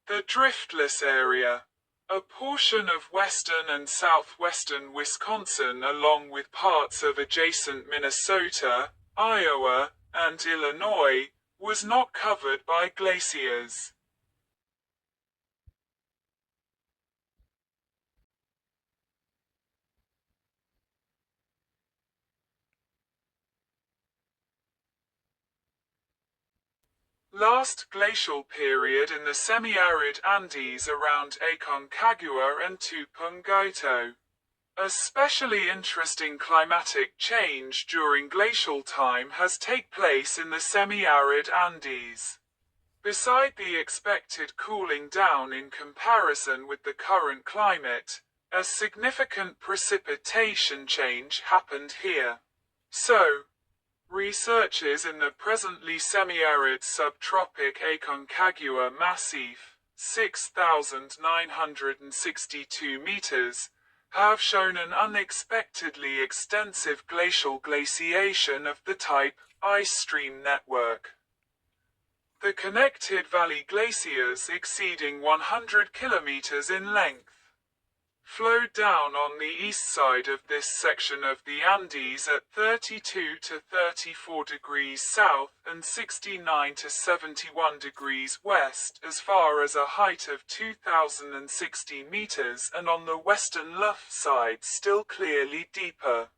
The driftless area. A portion of western and southwestern Wisconsin along with parts of adjacent Minnesota, Iowa, and Illinois, was not covered by glaciers. Last glacial period in the semi-arid Andes around Aconcagua and Tupungato. A specially interesting climatic change during glacial time has taken place in the semi-arid Andes. Beside the expected cooling down in comparison with the current climate, a significant precipitation change happened here. So, researchers in the presently semi-arid subtropic Aconcagua Massif, 6,962 meters, have shown an unexpectedly extensive glacial glaciation of the type ice stream network. The connected valley glaciers exceeding 100 kilometers in length flowed down on the east side of this section of the Andes at 32 to 34 degrees south and 69 to 71 degrees west as far as a height of 2,060 meters, and on the western luff side still clearly deeper,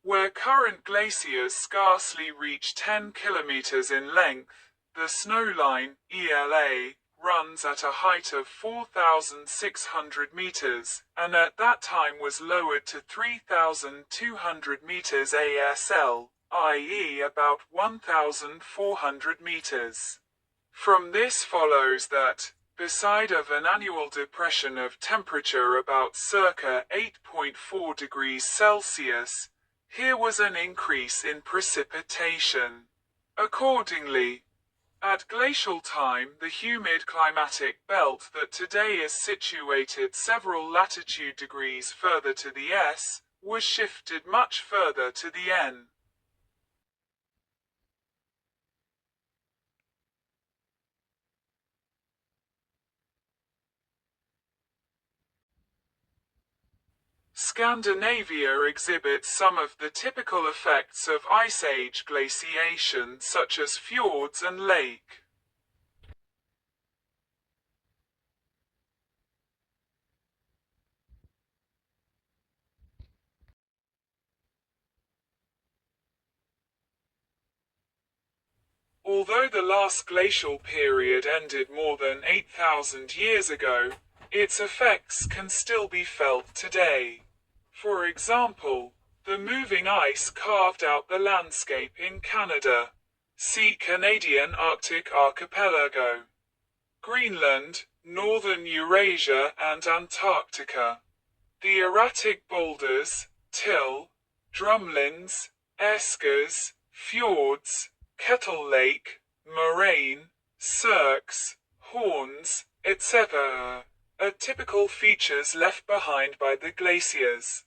where current glaciers scarcely reach 10 kilometers in length. The snowline, ELA, runs at a height of 4,600 meters, and at that time was lowered to 3,200 meters ASL, i.e. about 1,400 meters. From this follows that, beside of an annual depression of temperature about circa 8.4 degrees Celsius, here was an increase in precipitation. Accordingly, at glacial time, the humid climatic belt that today is situated several latitude degrees further to the S, was shifted much further to the N. Scandinavia exhibits some of the typical effects of Ice Age glaciation, such as fjords and lake. Although the last glacial period ended more than 8,000 years ago, its effects can still be felt today. For example, the moving ice carved out the landscape in Canada. See Canadian Arctic Archipelago, Greenland, northern Eurasia and Antarctica. The erratic boulders, till, drumlins, eskers, fjords, Kettle Lake, moraine, cirques, horns, etc., are typical features left behind by the glaciers.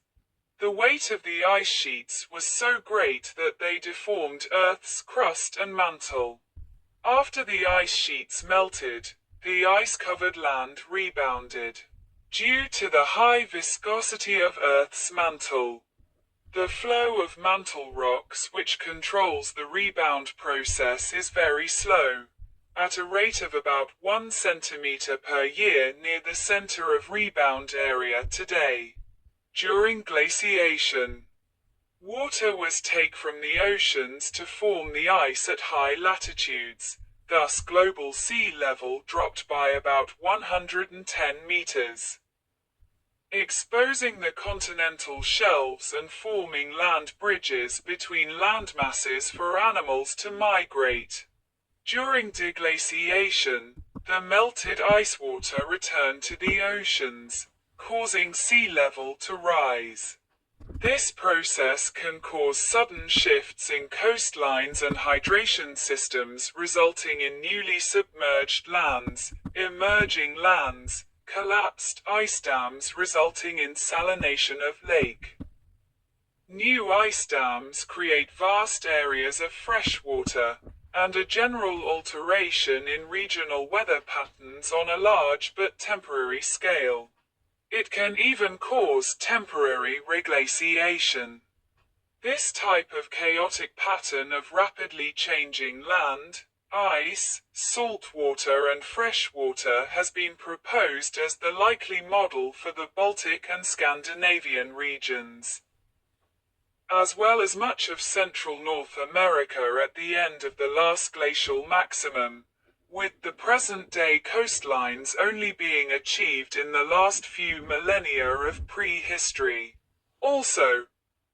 The weight of the ice sheets was so great that they deformed Earth's crust and mantle. After the ice sheets melted, the ice-covered land rebounded. Due to the high viscosity of Earth's mantle, the flow of mantle rocks which controls the rebound process is very slow, at a rate of about 1 centimeter per year near the center of rebound area today. During glaciation, water was taken from the oceans to form the ice at high latitudes, thus global sea level dropped by about 110 meters, exposing the continental shelves and forming land bridges between landmasses for animals to migrate. During deglaciation, the melted ice water returned to the oceans, causing sea level to rise. This process can cause sudden shifts in coastlines and hydration systems, resulting in newly submerged lands, emerging lands, collapsed ice dams resulting in salination of lake. New ice dams create vast areas of freshwater, and a general alteration in regional weather patterns on a large but temporary scale. It can even cause temporary reglaciation. This type of chaotic pattern of rapidly changing land, ice, saltwater and freshwater has been proposed as the likely model for the Baltic and Scandinavian regions, as well as much of central North America at the end of the last glacial maximum, with the present-day coastlines only being achieved in the last few millennia of prehistory. Also,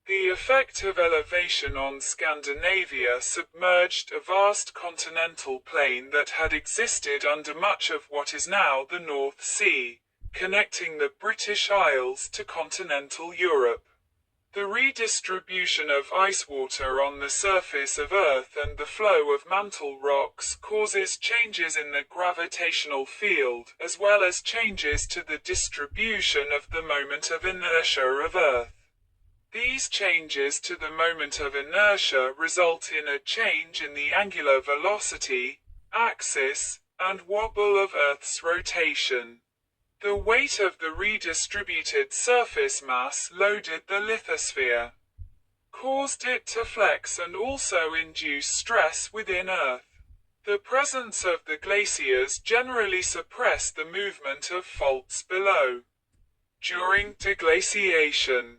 the effect of elevation on Scandinavia submerged a vast continental plain that had existed under much of what is now the North Sea, connecting the British Isles to continental Europe. The redistribution of ice water on the surface of Earth and the flow of mantle rocks causes changes in the gravitational field, as well as changes to the distribution of the moment of inertia of Earth. These changes to the moment of inertia result in a change in the angular velocity, axis, and wobble of Earth's rotation. The weight of the redistributed surface mass loaded the lithosphere, caused it to flex and also induce stress within Earth. The presence of the glaciers generally suppressed the movement of faults below. During deglaciation,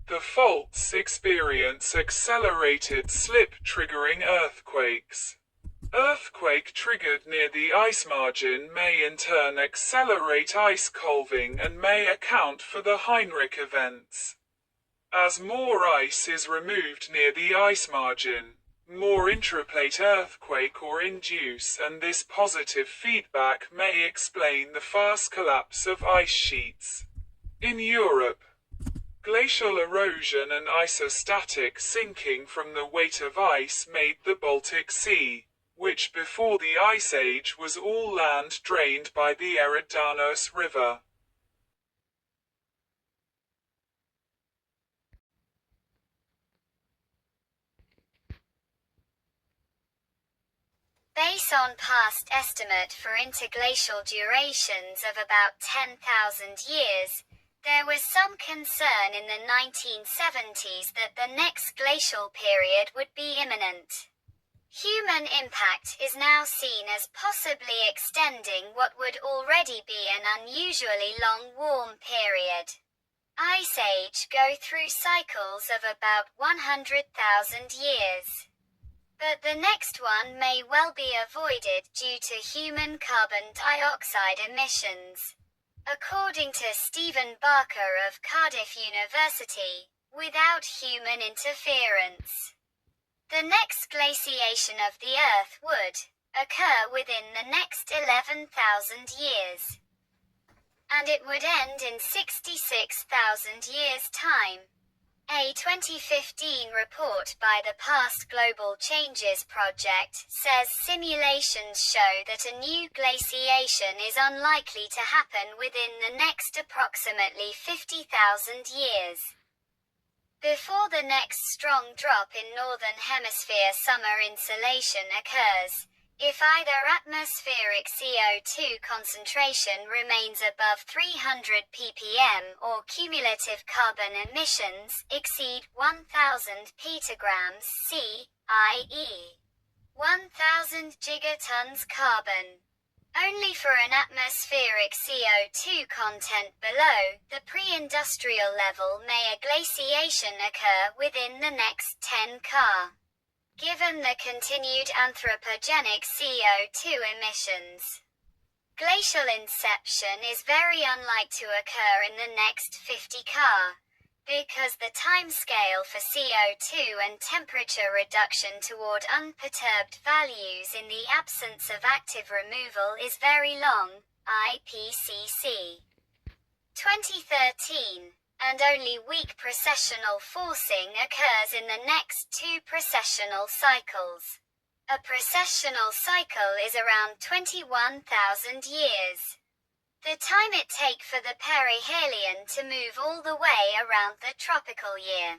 the faults experience accelerated slip triggering earthquakes. Earthquake triggered near the ice margin may in turn accelerate ice calving and may account for the Heinrich events. As more ice is removed near the ice margin, more intraplate earthquake or induce, and this positive feedback may explain the fast collapse of ice sheets. In Europe, glacial erosion and isostatic sinking from the weight of ice made the Baltic Sea, which before the Ice Age was all land drained by the Eridanos River. Based on past estimate for interglacial durations of about 10,000 years, there was some concern in the 1970s that the next glacial period would be imminent. Human impact is now seen as possibly extending what would already be an unusually long warm period. Ice Age go through cycles of about 100,000 years. But the next one may well be avoided due to human carbon dioxide emissions. According to Stephen Barker of Cardiff University, without human interference, the next glaciation of the Earth would occur within the next 11,000 years, and it would end in 66,000 years' time. A 2015 report by the Past Global Changes Project says simulations show that a new glaciation is unlikely to happen within the next approximately 50,000 years. Before the next strong drop in Northern Hemisphere summer insolation occurs, if either atmospheric CO2 concentration remains above 300 ppm or cumulative carbon emissions exceed 1,000 petagrams C, i.e., 1,000 gigatons carbon. Only for an atmospheric CO2 content below the pre-industrial level may a glaciation occur within the next 10 ca. Given the continued anthropogenic CO2 emissions, glacial inception is very unlikely to occur in the next 50 ca. Because the timescale for CO2 and temperature reduction toward unperturbed values in the absence of active removal is very long, IPCC 2013, and only weak precessional forcing occurs in the next 2 precessional cycles. A precessional cycle is around 21,000 years. The time it takes for the perihelion to move all the way around the tropical year.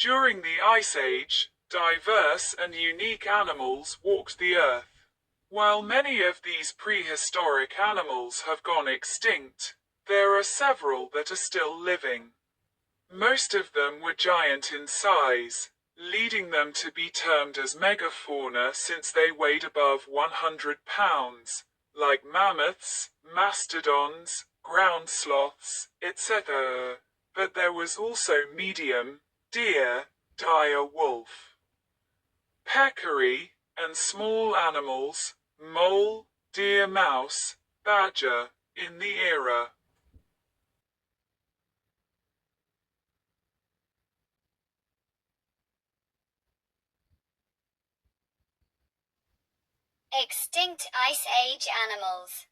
During the Ice Age, diverse and unique animals walked the earth. While many of these prehistoric animals have gone extinct, there are several that are still living. Most of them were giant in size, leading them to be termed as megafauna since they weighed above 100 pounds, like mammoths, mastodons, ground sloths, etc. But there was also medium, deer, dire wolf, peccary, and small animals, mole, deer mouse, badger, in the era. Extinct Ice Age animals.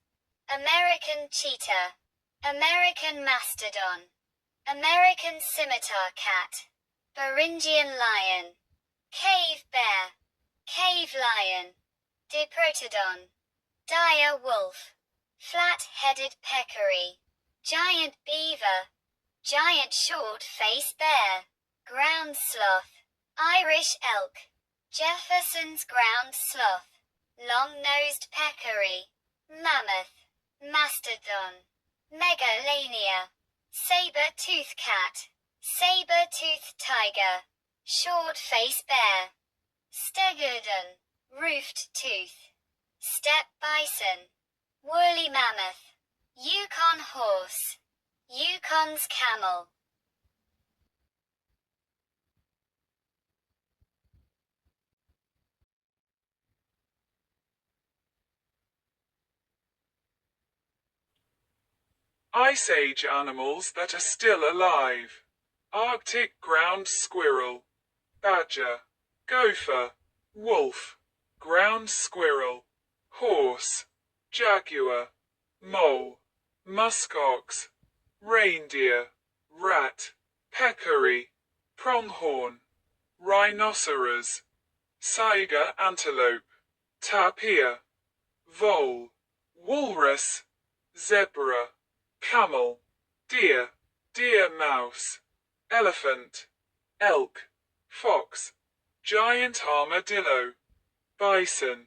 American cheetah. American mastodon. American scimitar cat. Beringian lion. Cave bear. Cave lion. Diprotodon. Dire wolf. Flat-headed peccary. Giant beaver. Giant short-faced bear. Ground sloth. Irish elk. Jefferson's ground sloth. Long-nosed peccary. Mammoth. Mastodon. Megalania. Saber-toothed cat. Saber-toothed tiger. Short-faced bear. Stegodon. Roofed tooth. Steppe bison. Woolly mammoth. Yukon horse. Yukon's camel. Ice Age animals that are still alive. Arctic ground squirrel, badger, gopher, wolf, ground squirrel, horse, jaguar, mole, muskox, reindeer, rat, peccary, pronghorn, rhinoceros, saiga antelope, tapir, vole, walrus, zebra, camel, deer, deer mouse, elephant, elk, fox, giant armadillo, bison.